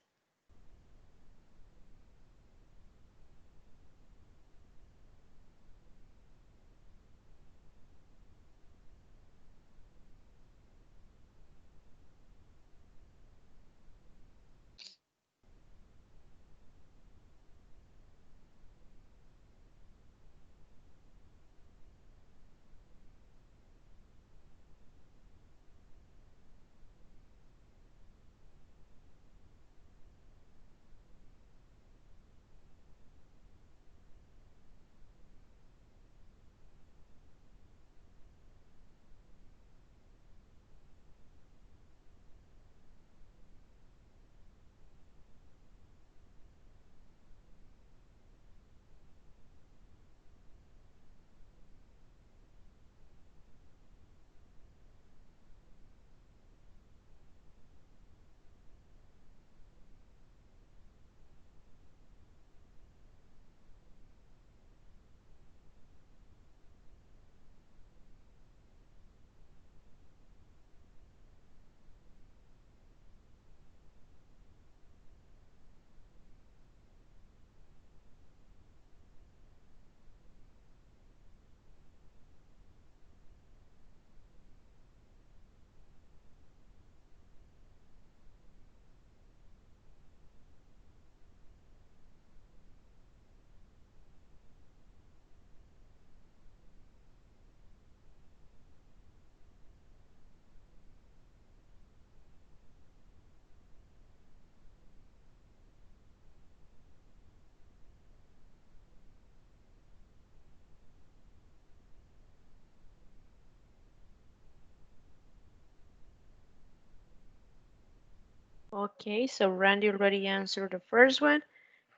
Okay, so Randy already answered the first one.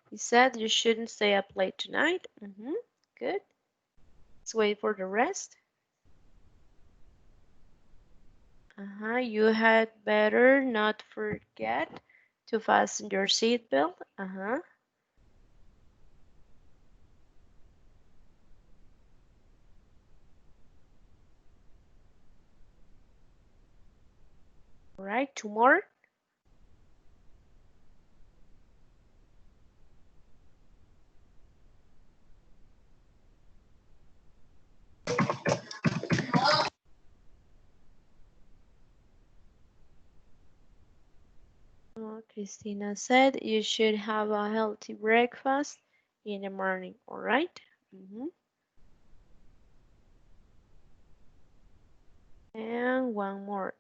He said you shouldn't stay up late tonight. Good. Let's wait for the rest. You had better not forget to fasten your seatbelt. All right, 2 more. Christina said you should have a healthy breakfast in the morning. All right. And one more.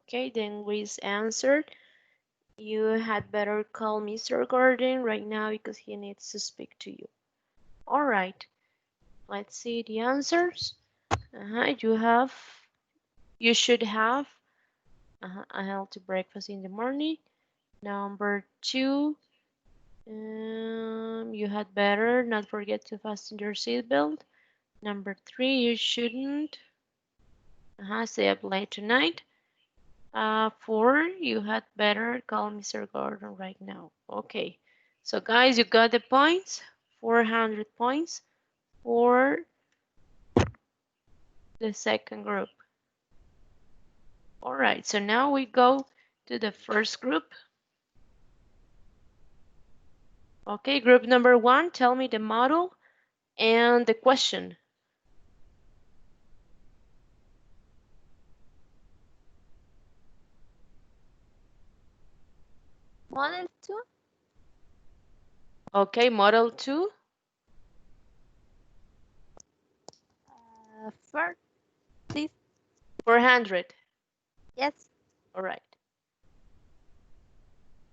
Okay, then Luis answered. You had better call Mr. Gordon right now because he needs to speak to you. All right, let's see the answers. You should have a healthy breakfast in the morning. Number 2, you had better not forget to fasten your seatbelt. Number 3, you shouldn't stay up late tonight. 4, you had better call Mr. Gordon right now. Okay, so guys, you got the points. 400 points for the second group. All right, so now we go to the first group. Okay, group number 1, tell me the model and the question. Model 2. Okay, model 2. 4, please. 400. Yes. All right.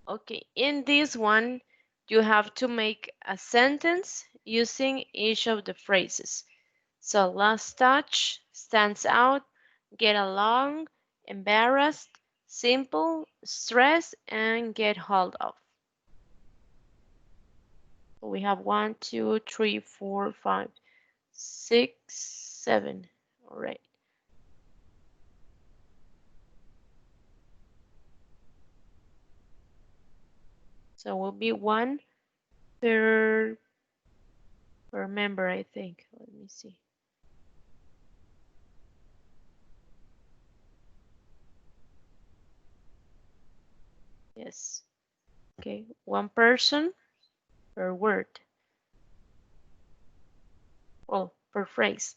Okay, in this one, you have to make a sentence using each of the phrases. So last touch, stands out, get along, embarrassed, simple, stress, and get hold of. We have 1, 2, 3, 4, 5, 6, 7. All right. So it will be 1 per member, I think. Let me see. Yes. Okay, 1 person per word. Well, per phrase.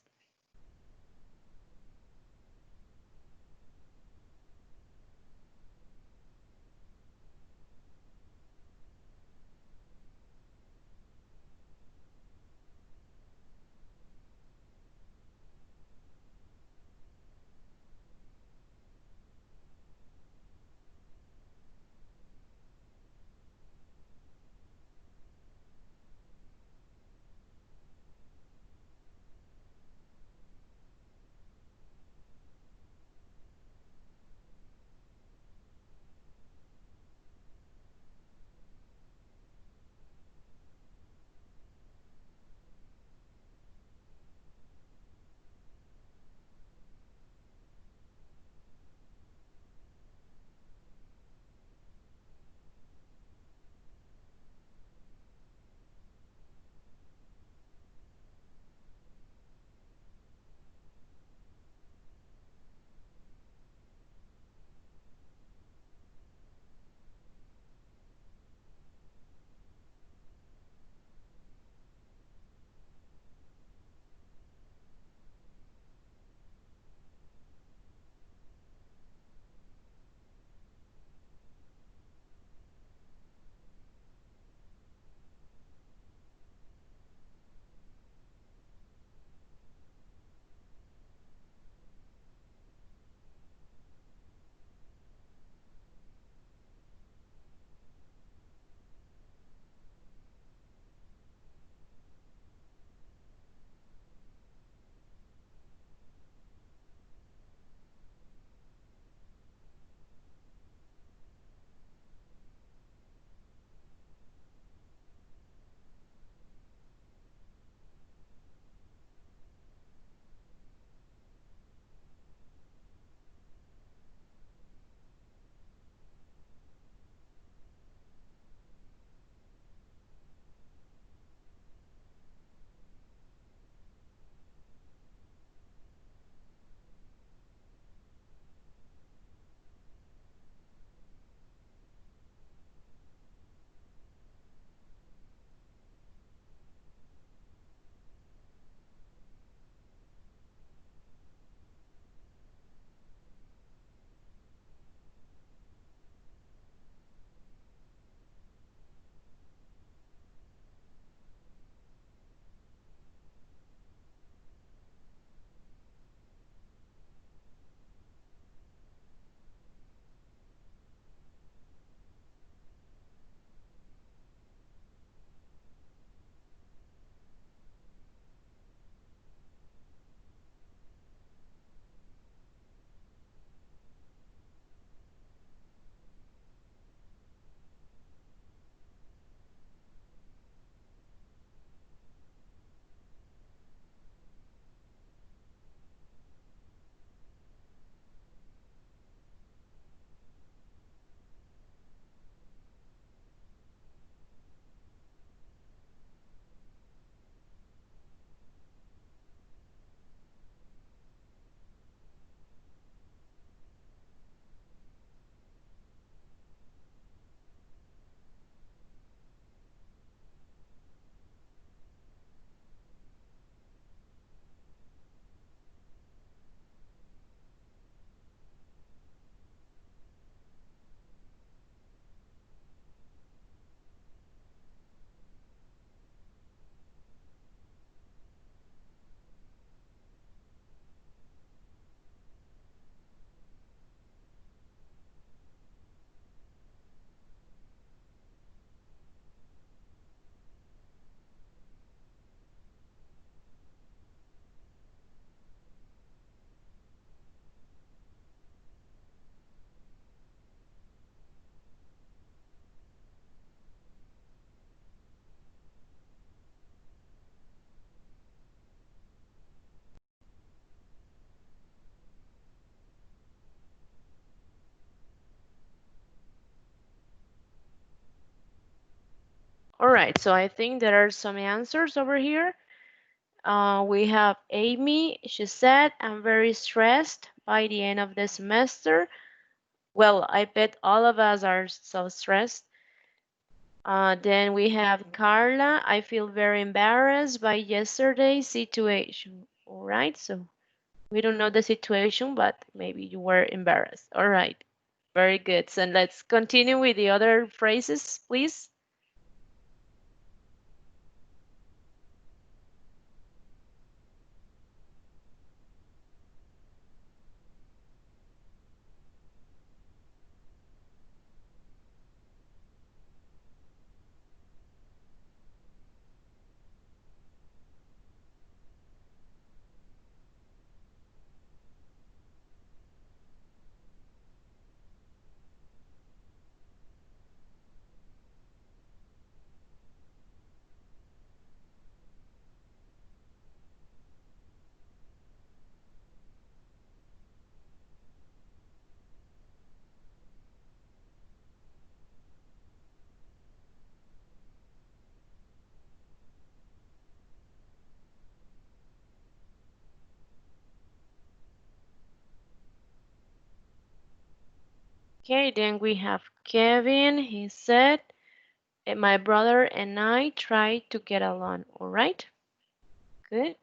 right, so I think there are some answers over here. We have Amy. She said, I'm very stressed by the end of the semester. Well, I bet all of us are so stressed. Then we have Carla. I feel very embarrassed by yesterday's situation. All right, so we don't know the situation, but maybe you were embarrassed. All right, very good. So let's continue with the other phrases, please. Okay, then we have Kevin. He said, my brother and I try to get along. All right, good.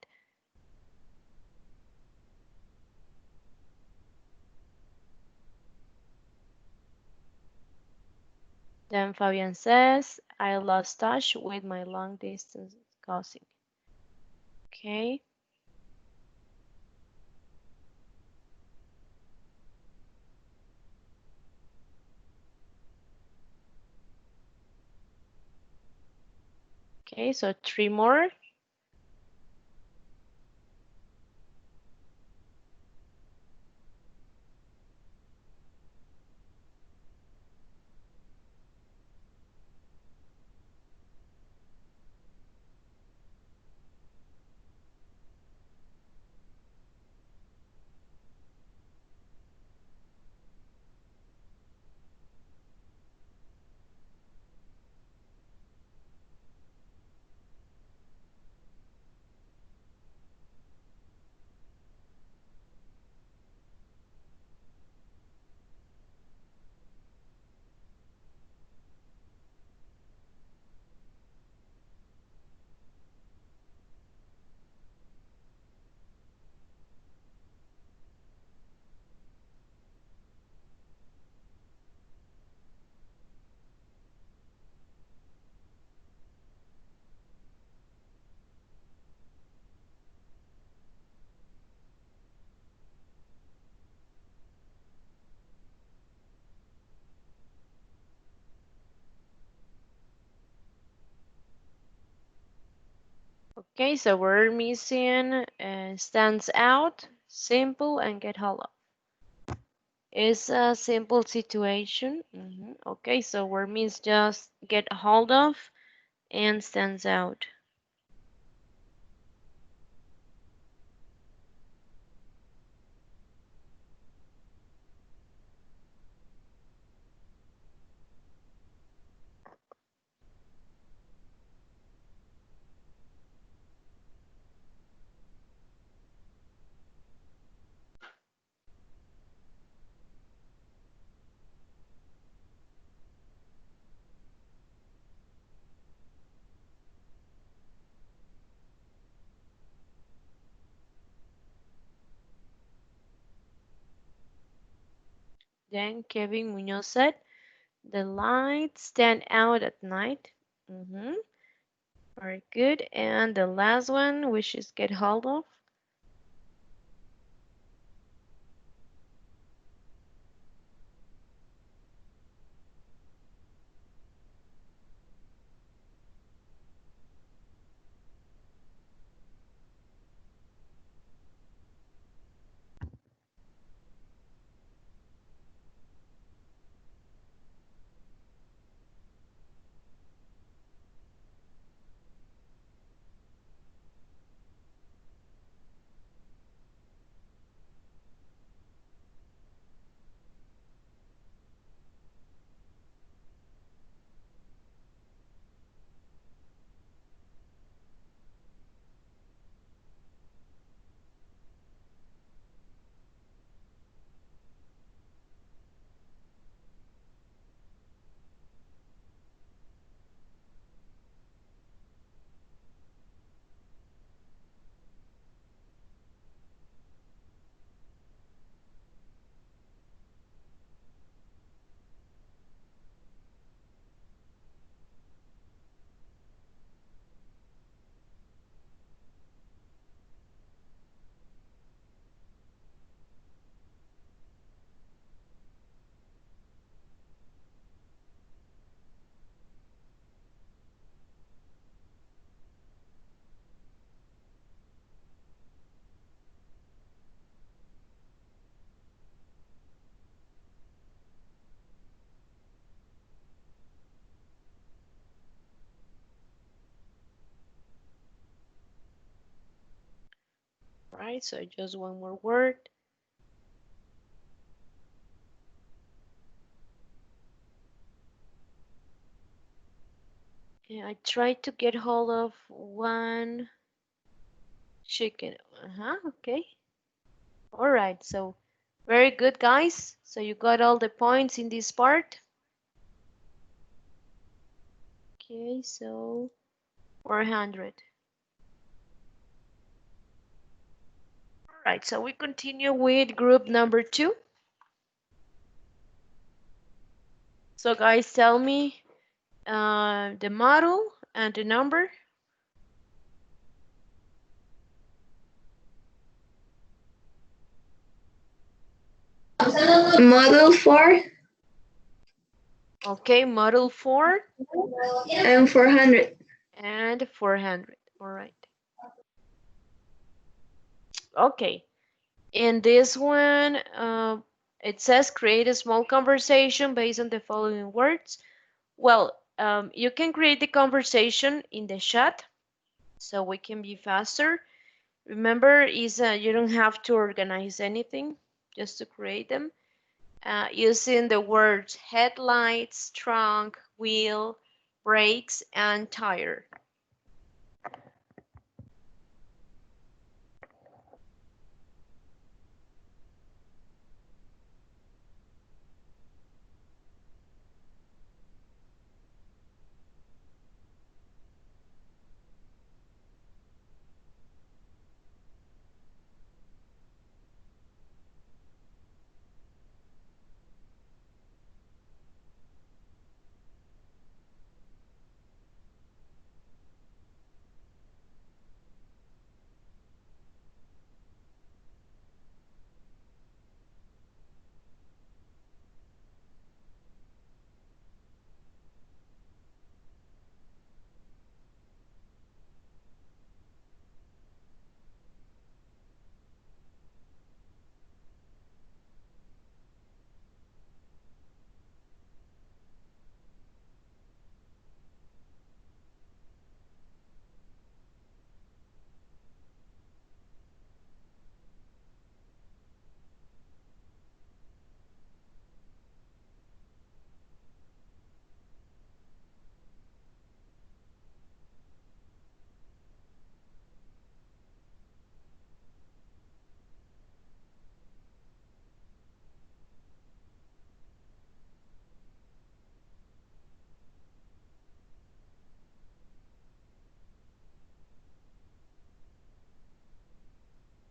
Then Fabian says, I lost touch with my long distance cousin. Okay. Okay, so three more. Okay, so we're missing stands out, simple, and get hold of. It's a simple situation. Okay, so we're miss just get hold of and stands out. Then Kevin Munoz said, the lights stand out at night. Very good. And the last one, which is get hold of. right, so just one more word. Yeah, I tried to get hold of one chicken. Okay. All right, so very good, guys. So you got all the points in this part. Okay, so 400. All right, so we continue with group number 2. So guys, tell me the model and the number. Model 4 Okay, model 4 and 400. and 400. All right. Okay. In this one, it says create a small conversation based on the following words. Well, you can create the conversation in the chat so we can be faster. Remember, you don't have to organize anything just to create them. Using the words headlights, trunk, wheel, brakes, and tire.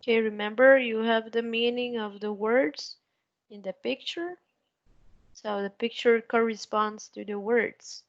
Okay, remember you have the meaning of the words in the picture. So the picture corresponds to the words.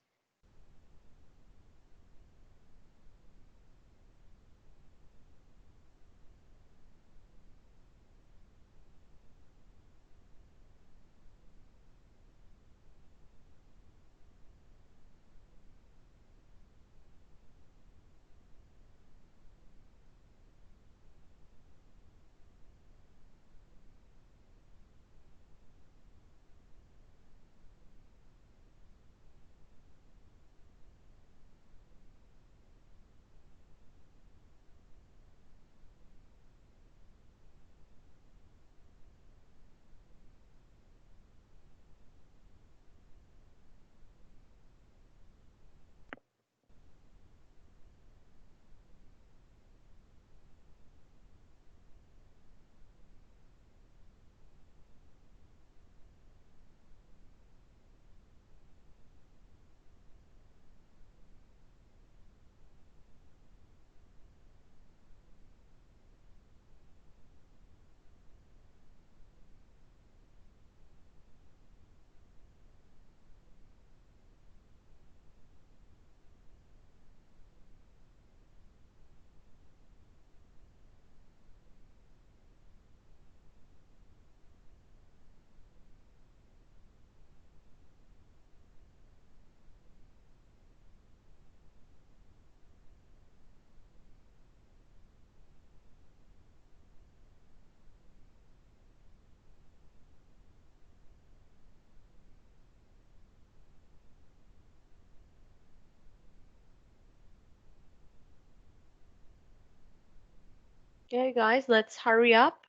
Okay, guys, let's hurry up.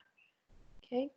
Okay.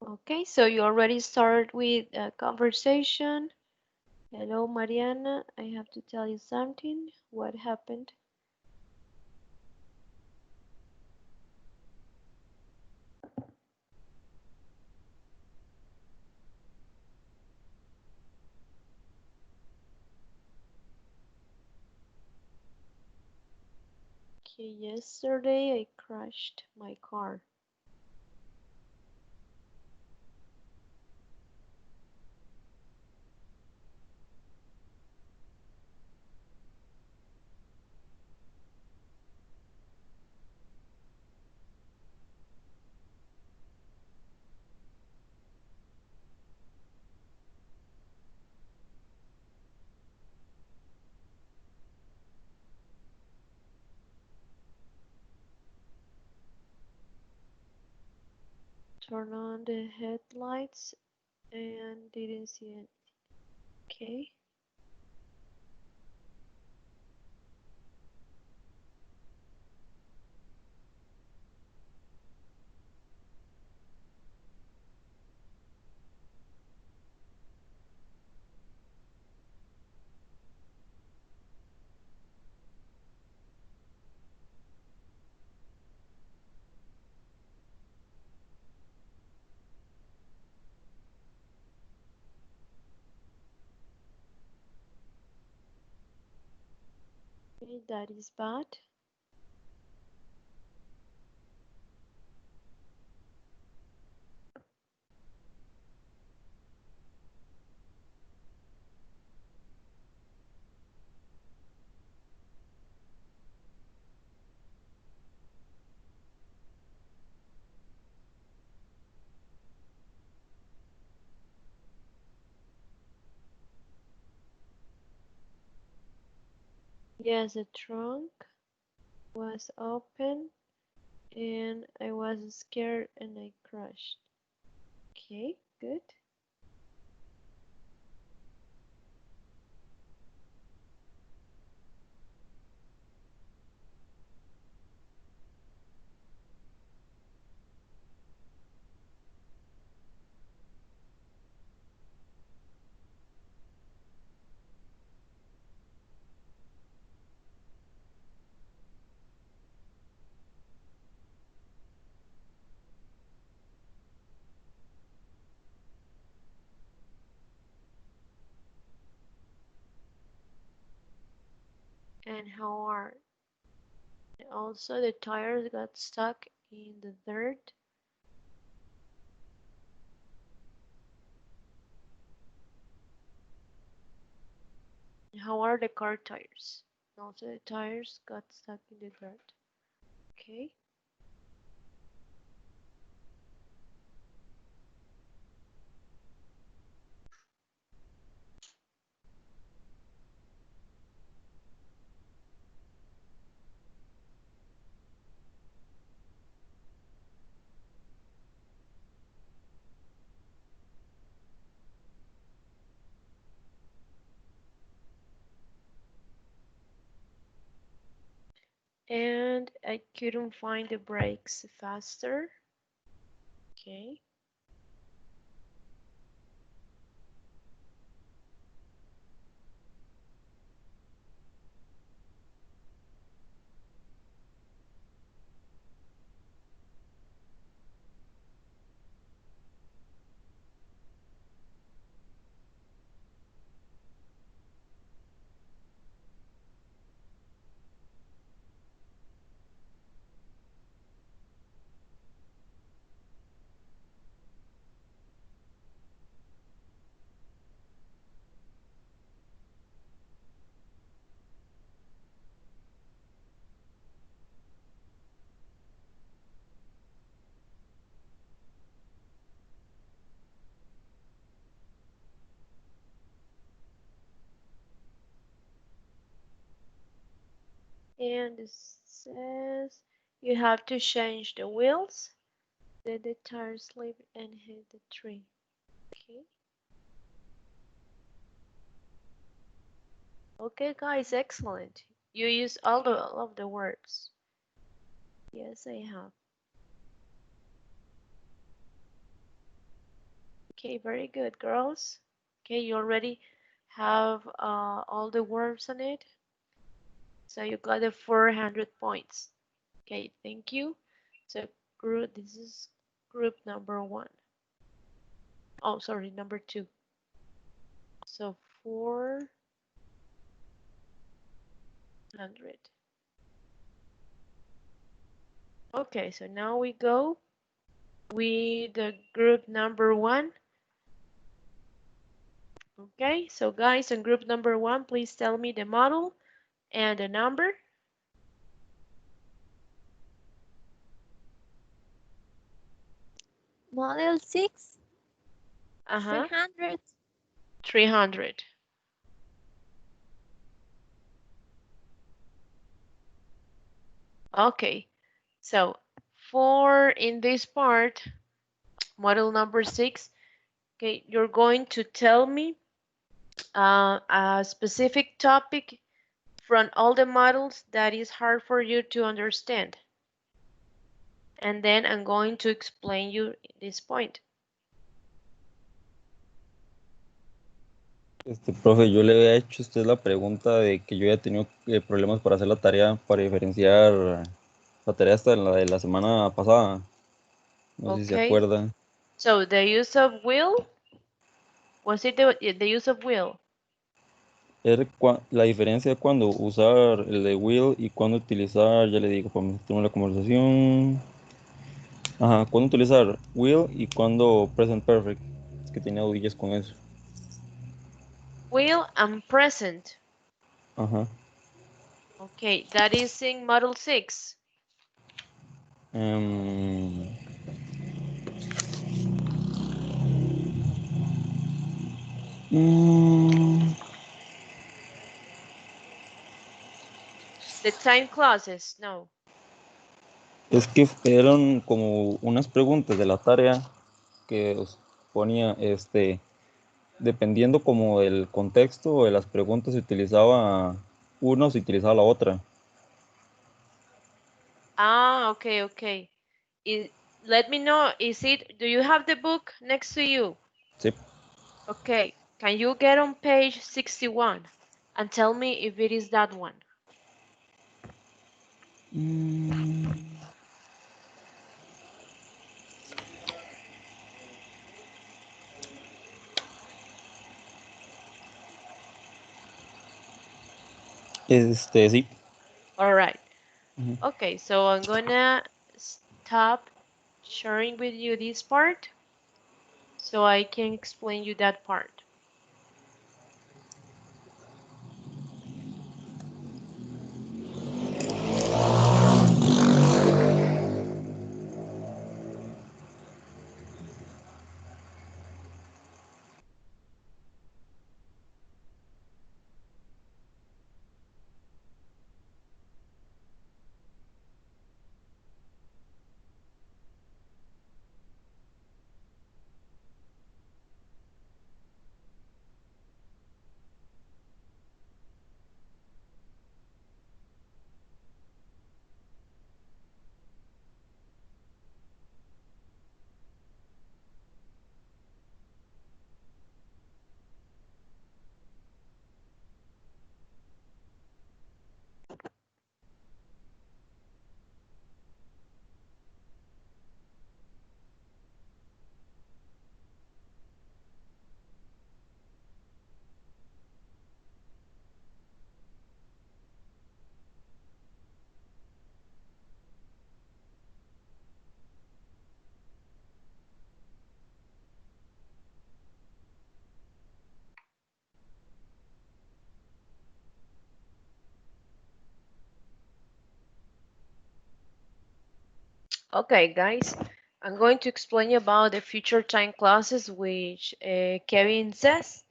Okay, so you already started with a conversation. Hello, Mariana. I have to tell you something. What happened? Okay, yesterday I crashed my car. Turn on the headlights and didn't see it. Okay. Okay, that is bad. Yes, the trunk was open and I was scared and I crashed. Okay, good. And how are also the tires got stuck in the dirt. How are the car tires? Also the tires got stuck in the dirt. Okay. And I couldn't find the brakes faster. Okay. And it says you have to change the wheels. Then the tire slipped and hit the tree. Okay. Okay, guys, excellent. You use all of the words. Yes, I have. Okay, very good, girls. Okay, you already have all the words on it. So you got the 400 points. Okay, thank you. So group, this is group number 1. Oh, sorry, number 2. So 400. Okay, so now we go with the group number 1. Okay, so guys, in group number 1, please tell me the model and the number. Model 6, Uh-huh. 300. 300. Okay, so for in this part, model number 6, okay, you're going to tell me a specific topic from all the models that is hard for you to understand. And then I'm going to explain you this point. Profe, yo le había hecho a usted la pregunta de que yo había tenido problemas para hacer la tarea, para diferenciar la tarea hasta la de la semana pasada. No sé si se Okay. acuerda. So the use of will, was it the use of will? La diferencia de cuando usar el de will y cuando utilizar, ya le digo, para meterme en la conversación. Ajá, cuando utilizar will y cuando present perfect. Es que tenía dudillas con eso. Will and present. Ajá. Okay, that is in model 6. The time clauses, no. Es que eran como unas preguntas de la tarea que os ponía, dependiendo como del contexto de las preguntas, se utilizaba una o se utilizaba la otra. Ah, okay, okay. Let me know, do you have the book next to you? Sí. Okay, can you get on page 61 and tell me if it is that one? Sí. All right. Ujú. Okay, so I'm gonna stop sharing with you this part so I can explain you that part. Okay, guys, I'm going to explain you about the future time clauses which Kevin says.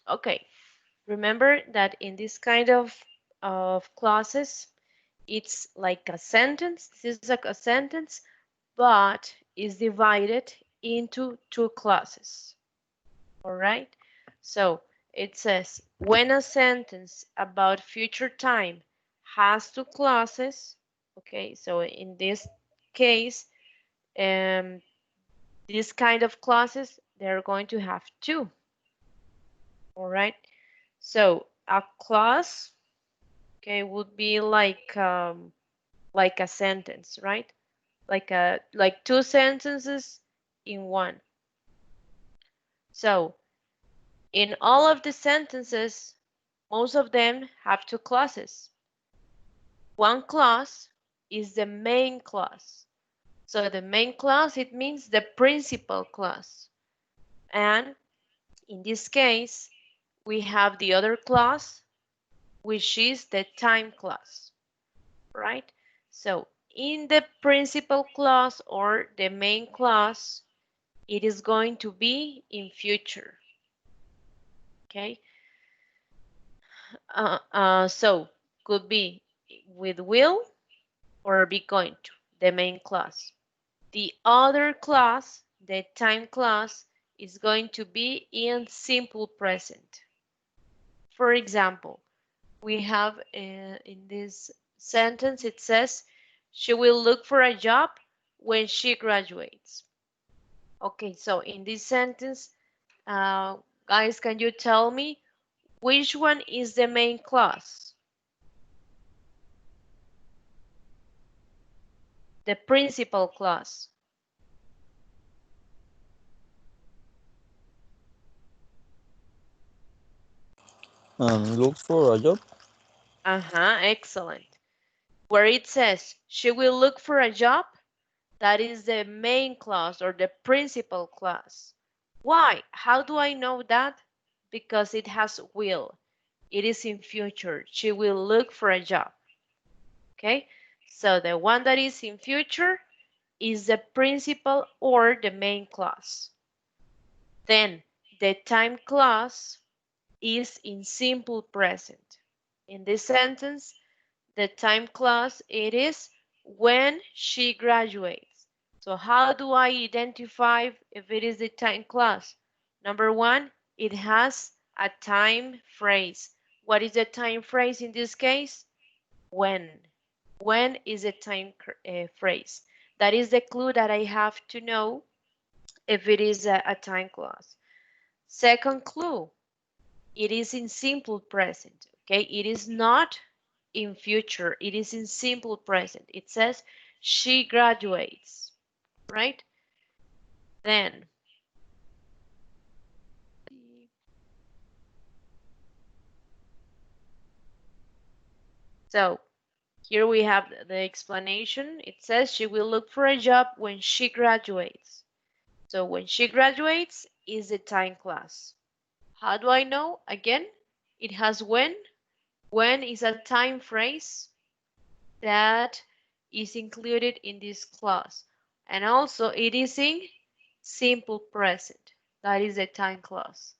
Okay, remember that in this kind of clauses, it's like a sentence. This is like a sentence, but is divided into two clauses. All right. So it says when a sentence about future time has two clauses. Okay. So in this case, this kind of clauses, they're going to have two. All right. So a clause, okay, would be like a sentence, right? Like two sentences in one. So in all of the sentences, most of them have two clauses. One clause is the main clause. So the main clause, it means the principal clause. And in this case, we have the other clause, which is the time clause, right? So in the principal clause or the main clause, it is going to be in future, okay? So could be with will or be going to, the main clause. The other clause, the time clause, is going to be in simple present. For example, we have in this sentence, it says, she will look for a job when she graduates. Okay, so in this sentence, guys, can you tell me which one is the main clause? The principal clause. Looks for a job. Excellent. Where it says she will look for a job, that is the main clause or the principal clause. Why? How do I know that? Because it has will. It is in future. She will look for a job. Okay? So the one that is in future is the principal or the main clause. Then the time clause is in simple present. In this sentence, the time clause, it is when she graduates. So how do I identify if it is the time clause? Number one, it has a time phrase. What is the time phrase in this case? When. When is a time phrase? That is the clue that I have to know if it is a time clause. Second clue, it is in simple present. Okay, it is not in future, it is in simple present. It says she graduates, right? Then So here we have the explanation. It says she will look for a job when she graduates. So when she graduates is the time class. How do I know? Again, it has when. When is a time phrase that is included in this clause. And also it is in simple present. That is the time clause.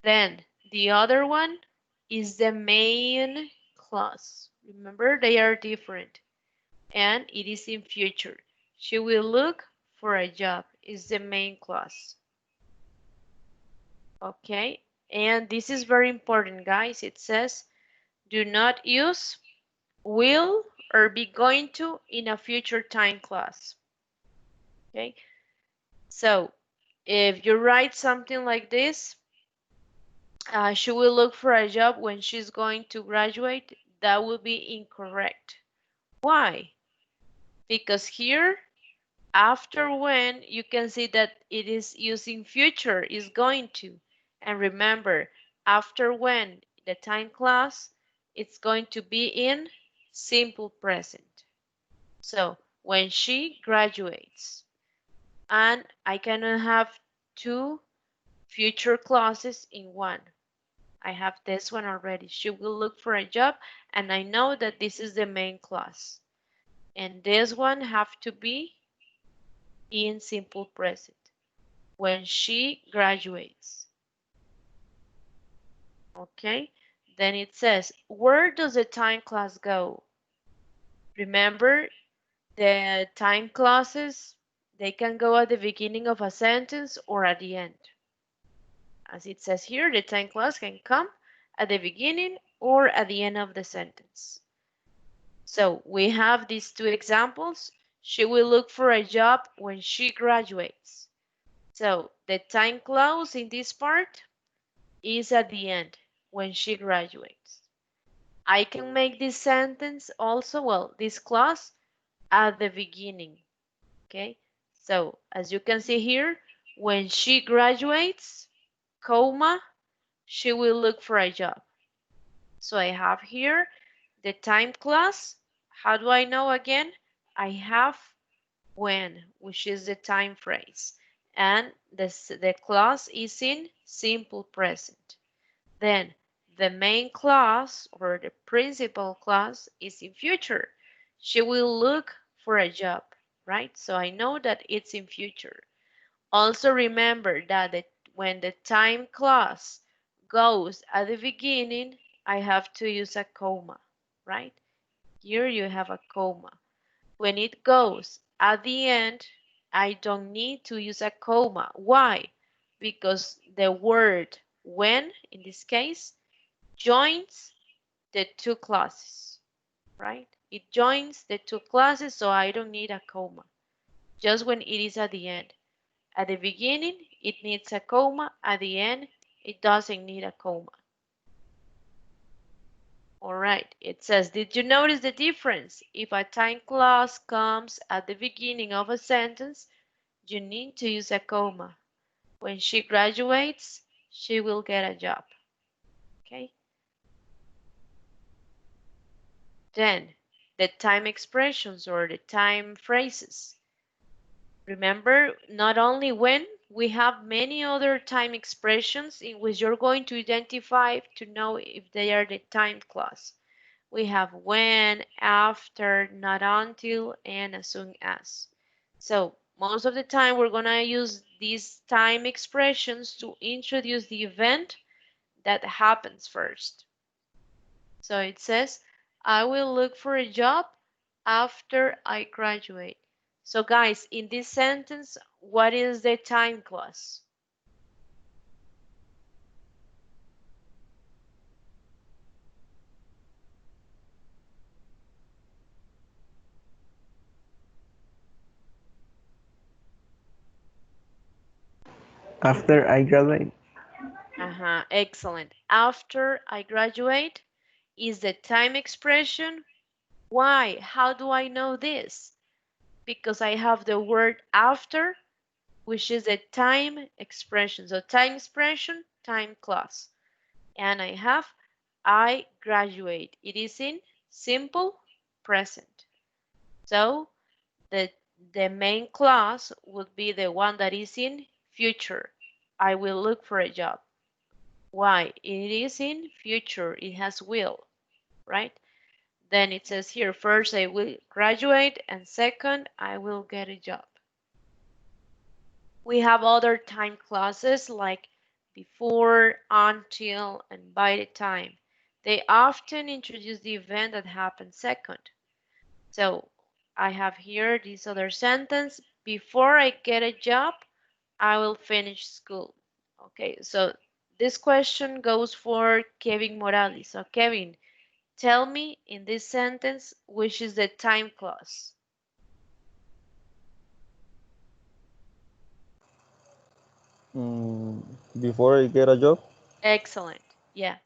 Then the other one is the main clause. Remember, they are different. And it is in future. She will look for a job is the main clause. Okay, and this is very important, guys. It says do not use will or be going to in a future time clause. Okay, so if you write something like this, she will look for a job when she's going to graduate, that will be incorrect. Why? Because here after when you can see that it is using future is going to, and remember after when the time clause it's going to be in simple present. So when she graduates, and I cannot have two future clauses in one. I have this one already. She will look for a job, and I know that this is the main clause. And this one have to be in simple present. When she graduates. Okay, then it says, where does the time clause go? Remember, the time clauses, they can go at the beginning of a sentence or at the end. As it says here, the time clause can come at the beginning or at the end of the sentence. So we have these two examples. She will look for a job when she graduates. So the time clause in this part is at the end when she graduates. I can make this sentence also, well, this clause at the beginning. Okay, so as you can see here, when she graduates, comma, she will look for a job. So I have here the time clause. How do I know again? I have when, which is the time phrase, and the clause is in simple present. Then the main clause or the principal clause is in future. She will look for a job, right? So I know that it's in future. Also remember that when the time clause goes at the beginning, I have to use a comma, right? Here you have a comma. When it goes at the end, I don't need to use a comma. Why? Because the word when, in this case, joins the two clauses, right? It joins the two clauses, so I don't need a comma. Just when it is at the end. At the beginning, it needs a comma. At the end, it doesn't need a comma. All right, it says, did you notice the difference? If a time clause comes at the beginning of a sentence, you need to use a comma. When she graduates, she will get a job. Okay? Then, the time expressions or the time phrases. Remember, not only when, we have many other time expressions in which you're going to identify to know if they are the time clause. We have when, after, not until, and as soon as. So most of the time we're going to use these time expressions to introduce the event that happens first. So it says, I will look for a job after I graduate. So guys, in this sentence, what is the time clause? After I graduate. Excellent. After I graduate is the time expression. Why? How do I know this? Because I have the word after, which is a time expression. So time expression, time clause. And I have I graduate. It is in simple present. So the main clause would be the one that is in future. I will look for a job. Why? It is in future. It has will, right? Then it says here, first I will graduate, and second I will get a job. We have other time clauses like before, until, and by the time. They often introduce the event that happens second. So I have here this other sentence, before I get a job, I will finish school. Okay, so this question goes for Kevin Morales. So Kevin, tell me in this sentence which is the time clause. Before I get a job? Excellent. Yeah,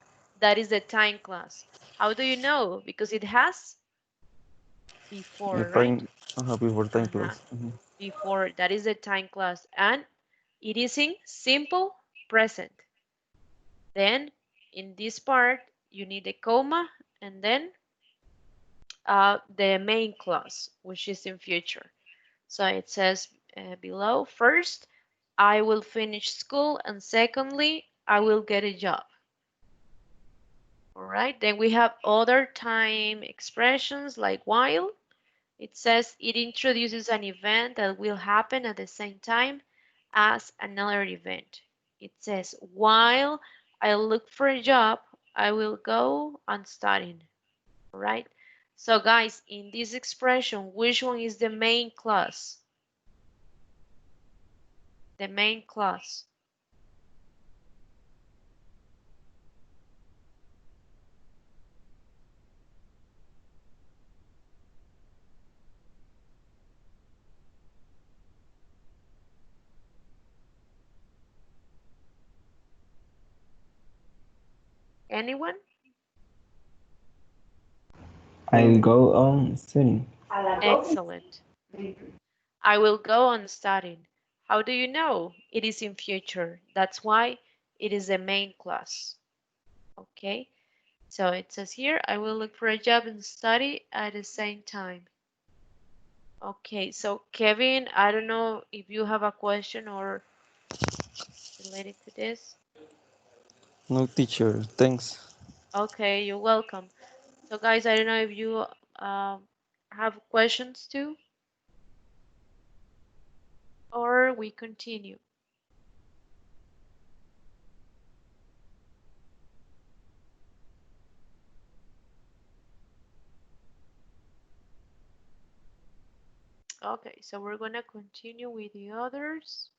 that is the time clause. How do you know? Because it has before, right? Before time clause. Before, that is the time clause. And it is in simple present. Then in this part, you need a comma and then the main clause, which is in future. So it says below, first, I will finish school, and secondly, I will get a job. All right, then we have other time expressions like while. It says it introduces an event that will happen at the same time as another event. It says, while I look for a job, I will go on studying. All right. So guys, in this expression, which one is the main clause? The main clause. Anyone? I'll go on studying. Excellent. I will go on studying. How do you know? It is in future. That's why it is the main clause. Okay. So it says here, I will look for a job and study at the same time. Okay, so Kevin, I don't know if you have a question or related to this. No, teacher, thanks. Okay, you're welcome. So guys, I don't know if you have questions too, or we continue. Okay, so we're gonna continue with the others.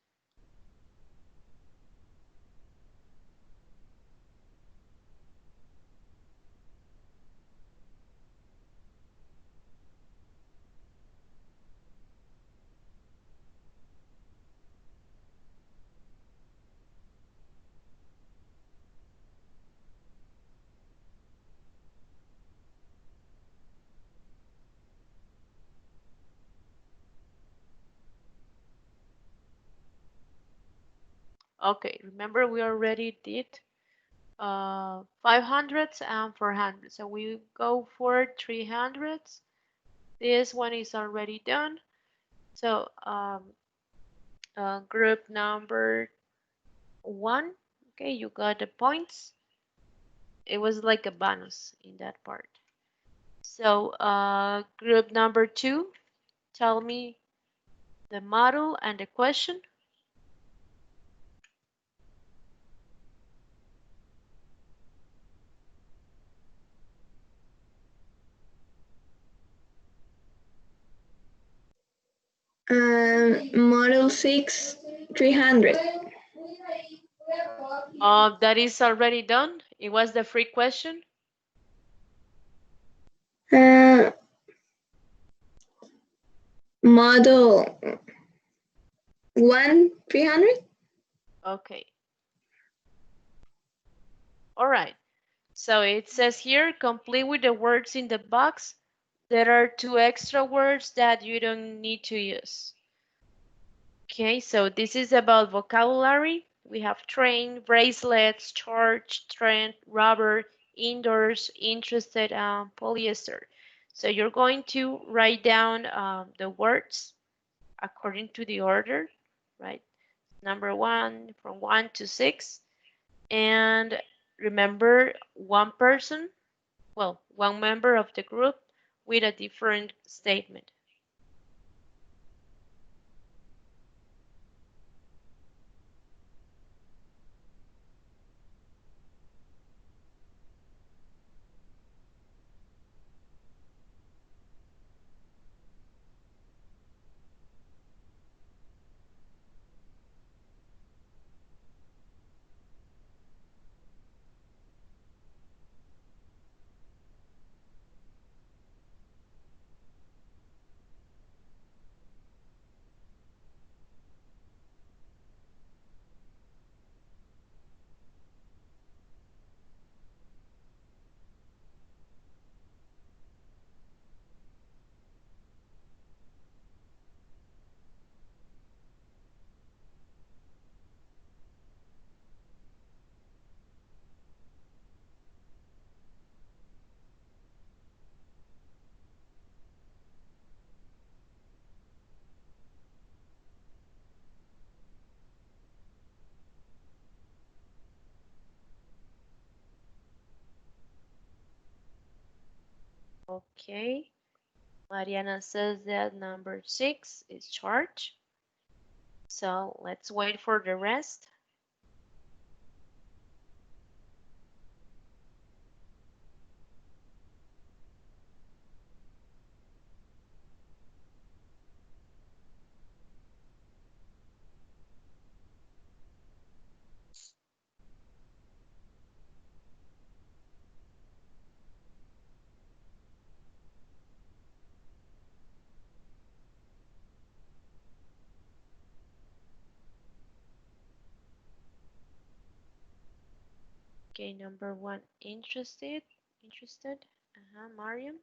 Okay, remember we already did 500s and 400s. So we go for 300s. This one is already done. So group number 1. Okay, you got the points. It was like a bonus in that part. So group number 2, tell me the model and the question. Model 6 300. That is already done. It was the free question. Model 1 300. Okay. All right. So it says here, complete with the words in the box. There are 2 extra words that you don't need to use. Okay, so this is about vocabulary. We have train, bracelets, charge, trend, rubber, indoors, interested, polyester. So you're going to write down the words according to the order, right? Number 1 from 1 to 6. And remember, one person, well, one member of the group with a different statement. Okay. Mariana says that number 6 is charged. So let's wait for the rest. Okay, number 1 interested. Mariam.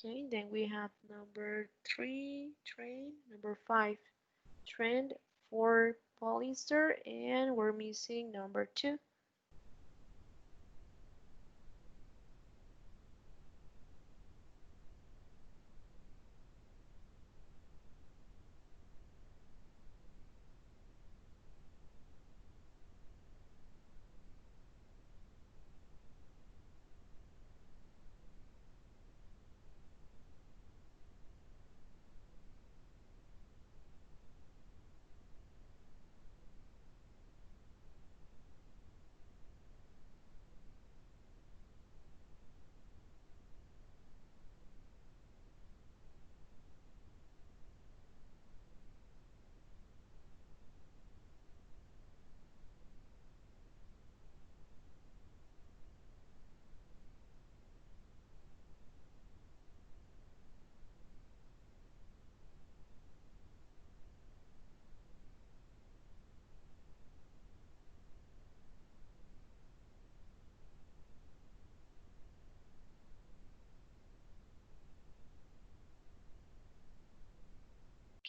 Okay, then we have number 3, train. Number 5, trend. 4, polyester. And we're missing number 2.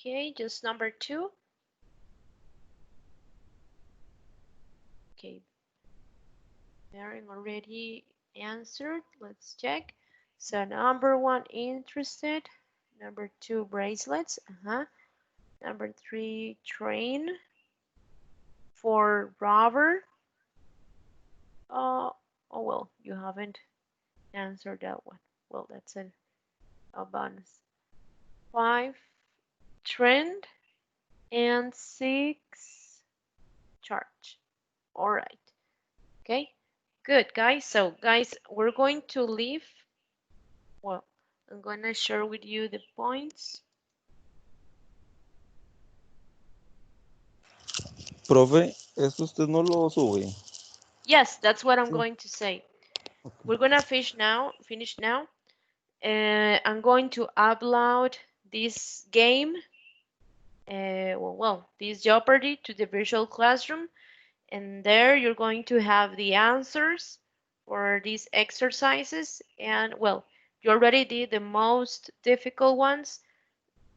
Okay, just number 2. Okay, Maren already answered. Let's check. So number 1, interested. Number 2, bracelets. Number 3, train. 4, rubber. Oh well, you haven't answered that one. Well, that's a bonus. 5, trend. and 6 charge. All right. Okay. Good, guys. So, guys, we're going to leave. Well, I'm going to share with you the points. Profe, ¿esto usted no lo sube? Yes, that's what I'm Sí. going to say. Ok. We're going to finish now. I'm going to upload this game, this Jeopardy to the virtual classroom. And there you're going to have the answers for these exercises. And well, you already did the most difficult ones.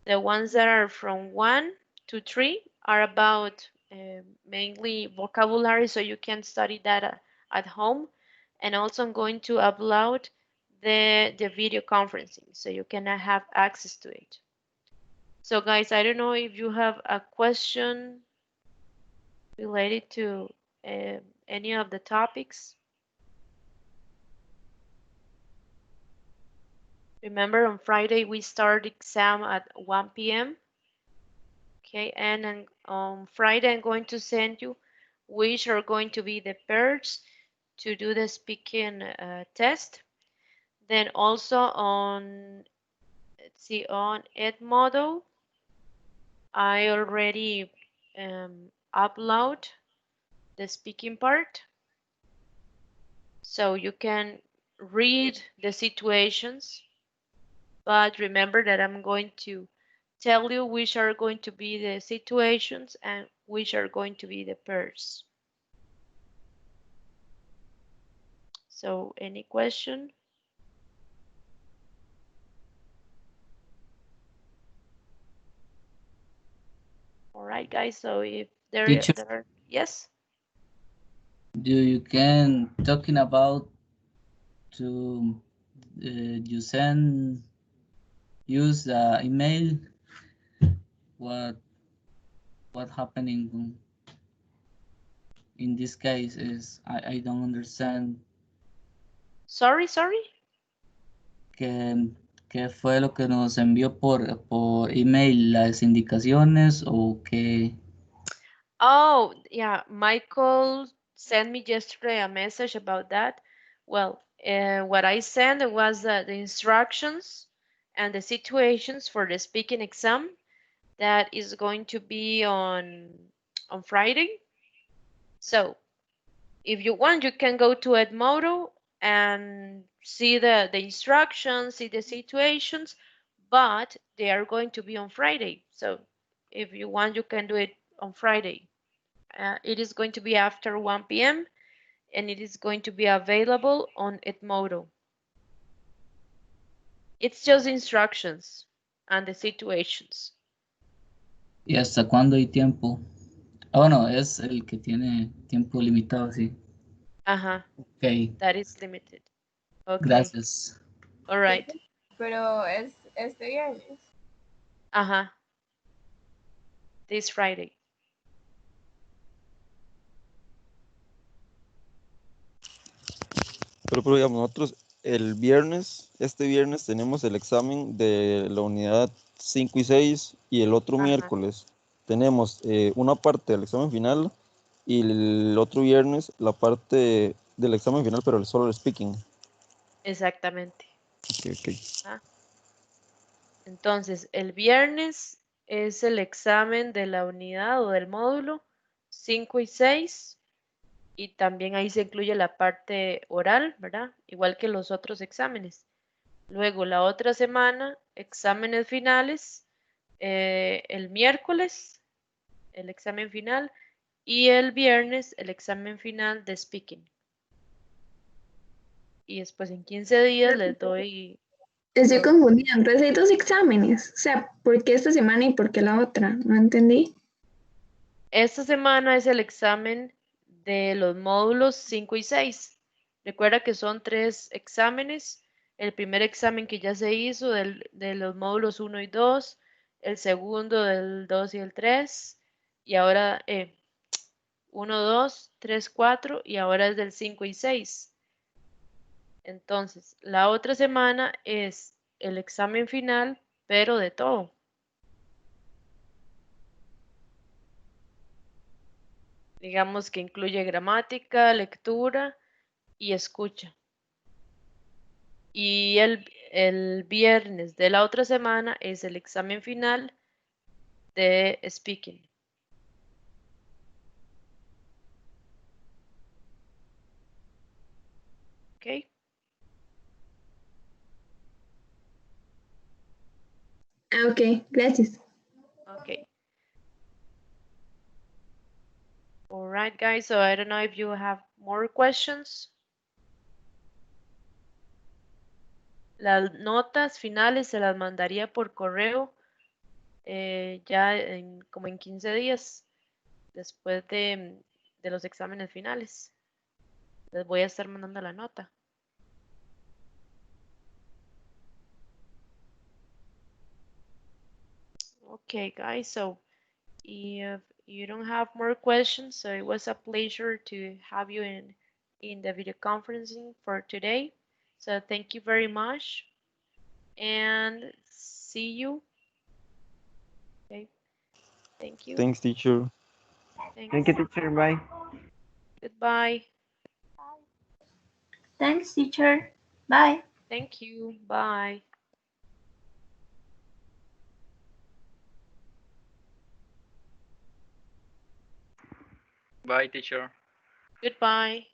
The ones that are from 1 to 3 are about mainly vocabulary, so you can study that at home. And also I'm going to upload the video conferencing, so you can have access to it. So guys, I don't know if you have a question related to any of the topics. Remember, on Friday we start exam at 1 p.m. Okay, and then on Friday I'm going to send you which are going to be the pairs to do the speaking test. Then also on, let's see, on Edmodo, I already upload the speaking part. So you can read the situations, but remember that I'm going to tell you which are going to be the situations and which are going to be the pairs. So any question? All right, guys. So if there Teacher, are, yes. you can talking about to you send use the email. What happening in this case is I don't understand. Sorry. ¿Qué fue lo que nos envió por email? ¿Las indicaciones o qué? Oh, yeah. Michael sent me yesterday a message about that. Well, what I sent was the instructions and the situations for the speaking exam that is going to be on Friday. So if you want, you can go to Edmodo and see the instructions, see the situations, but they are going to be on Friday. So if you want, you can do it on Friday. It is going to be after 1 p.m. and it is going to be available on Edmodo. It's just instructions and the situations. ¿Y hasta cuándo hay tiempo? Oh, no, es el que tiene tiempo limitado, sí. Ajá. Ok, That is limited. Okay. gracias. All right. Pero es este viernes. Ajá. This Friday. Pero digamos, nosotros este viernes tenemos el examen de la unidad 5 y 6 y el otro Ajá. miércoles tenemos una parte del examen final y el otro viernes la parte del examen final, pero solo el speaking. Exactamente. Ok. Ah. Entonces, el viernes es el examen de la unidad o del módulo 5 y 6 y también ahí se incluye la parte oral, ¿verdad? Igual que los otros exámenes. Luego, la otra semana, exámenes finales, el miércoles, el examen final y el viernes, el examen final de speaking. Y después en 15 días les doy... Estoy confundida. Entonces hay 2 exámenes. O sea, ¿por qué esta semana y por qué la otra? No entendí. Esta semana es el examen de los módulos 5 y 6. Recuerda que son 3 exámenes. El primer examen que ya se hizo de los módulos 1 y 2, el segundo del 2 y el 3, y ahora 1, 2, 3, 4, y ahora es del 5 y 6. Entonces, la otra semana es el examen final, pero de todo. Digamos que incluye gramática, lectura y escucha. Y el viernes de la otra semana es el examen final de speaking. ¿Ok? Ah, ok, gracias. Okay. All right, guys. So I don't know if you have more questions. Las notas finales se las mandaría por correo ya como en 15 días después de los exámenes finales. Les voy a estar mandando la nota. Okay, guys. So if you don't have more questions, so it was a pleasure to have you in the video conferencing for today. So thank you very much and see you. Okay. Thank you. Thanks, teacher. Thanks. Thank you, teacher. Bye. Goodbye. Thanks, teacher. Bye. Thank you. Bye. Bye, teacher. Goodbye.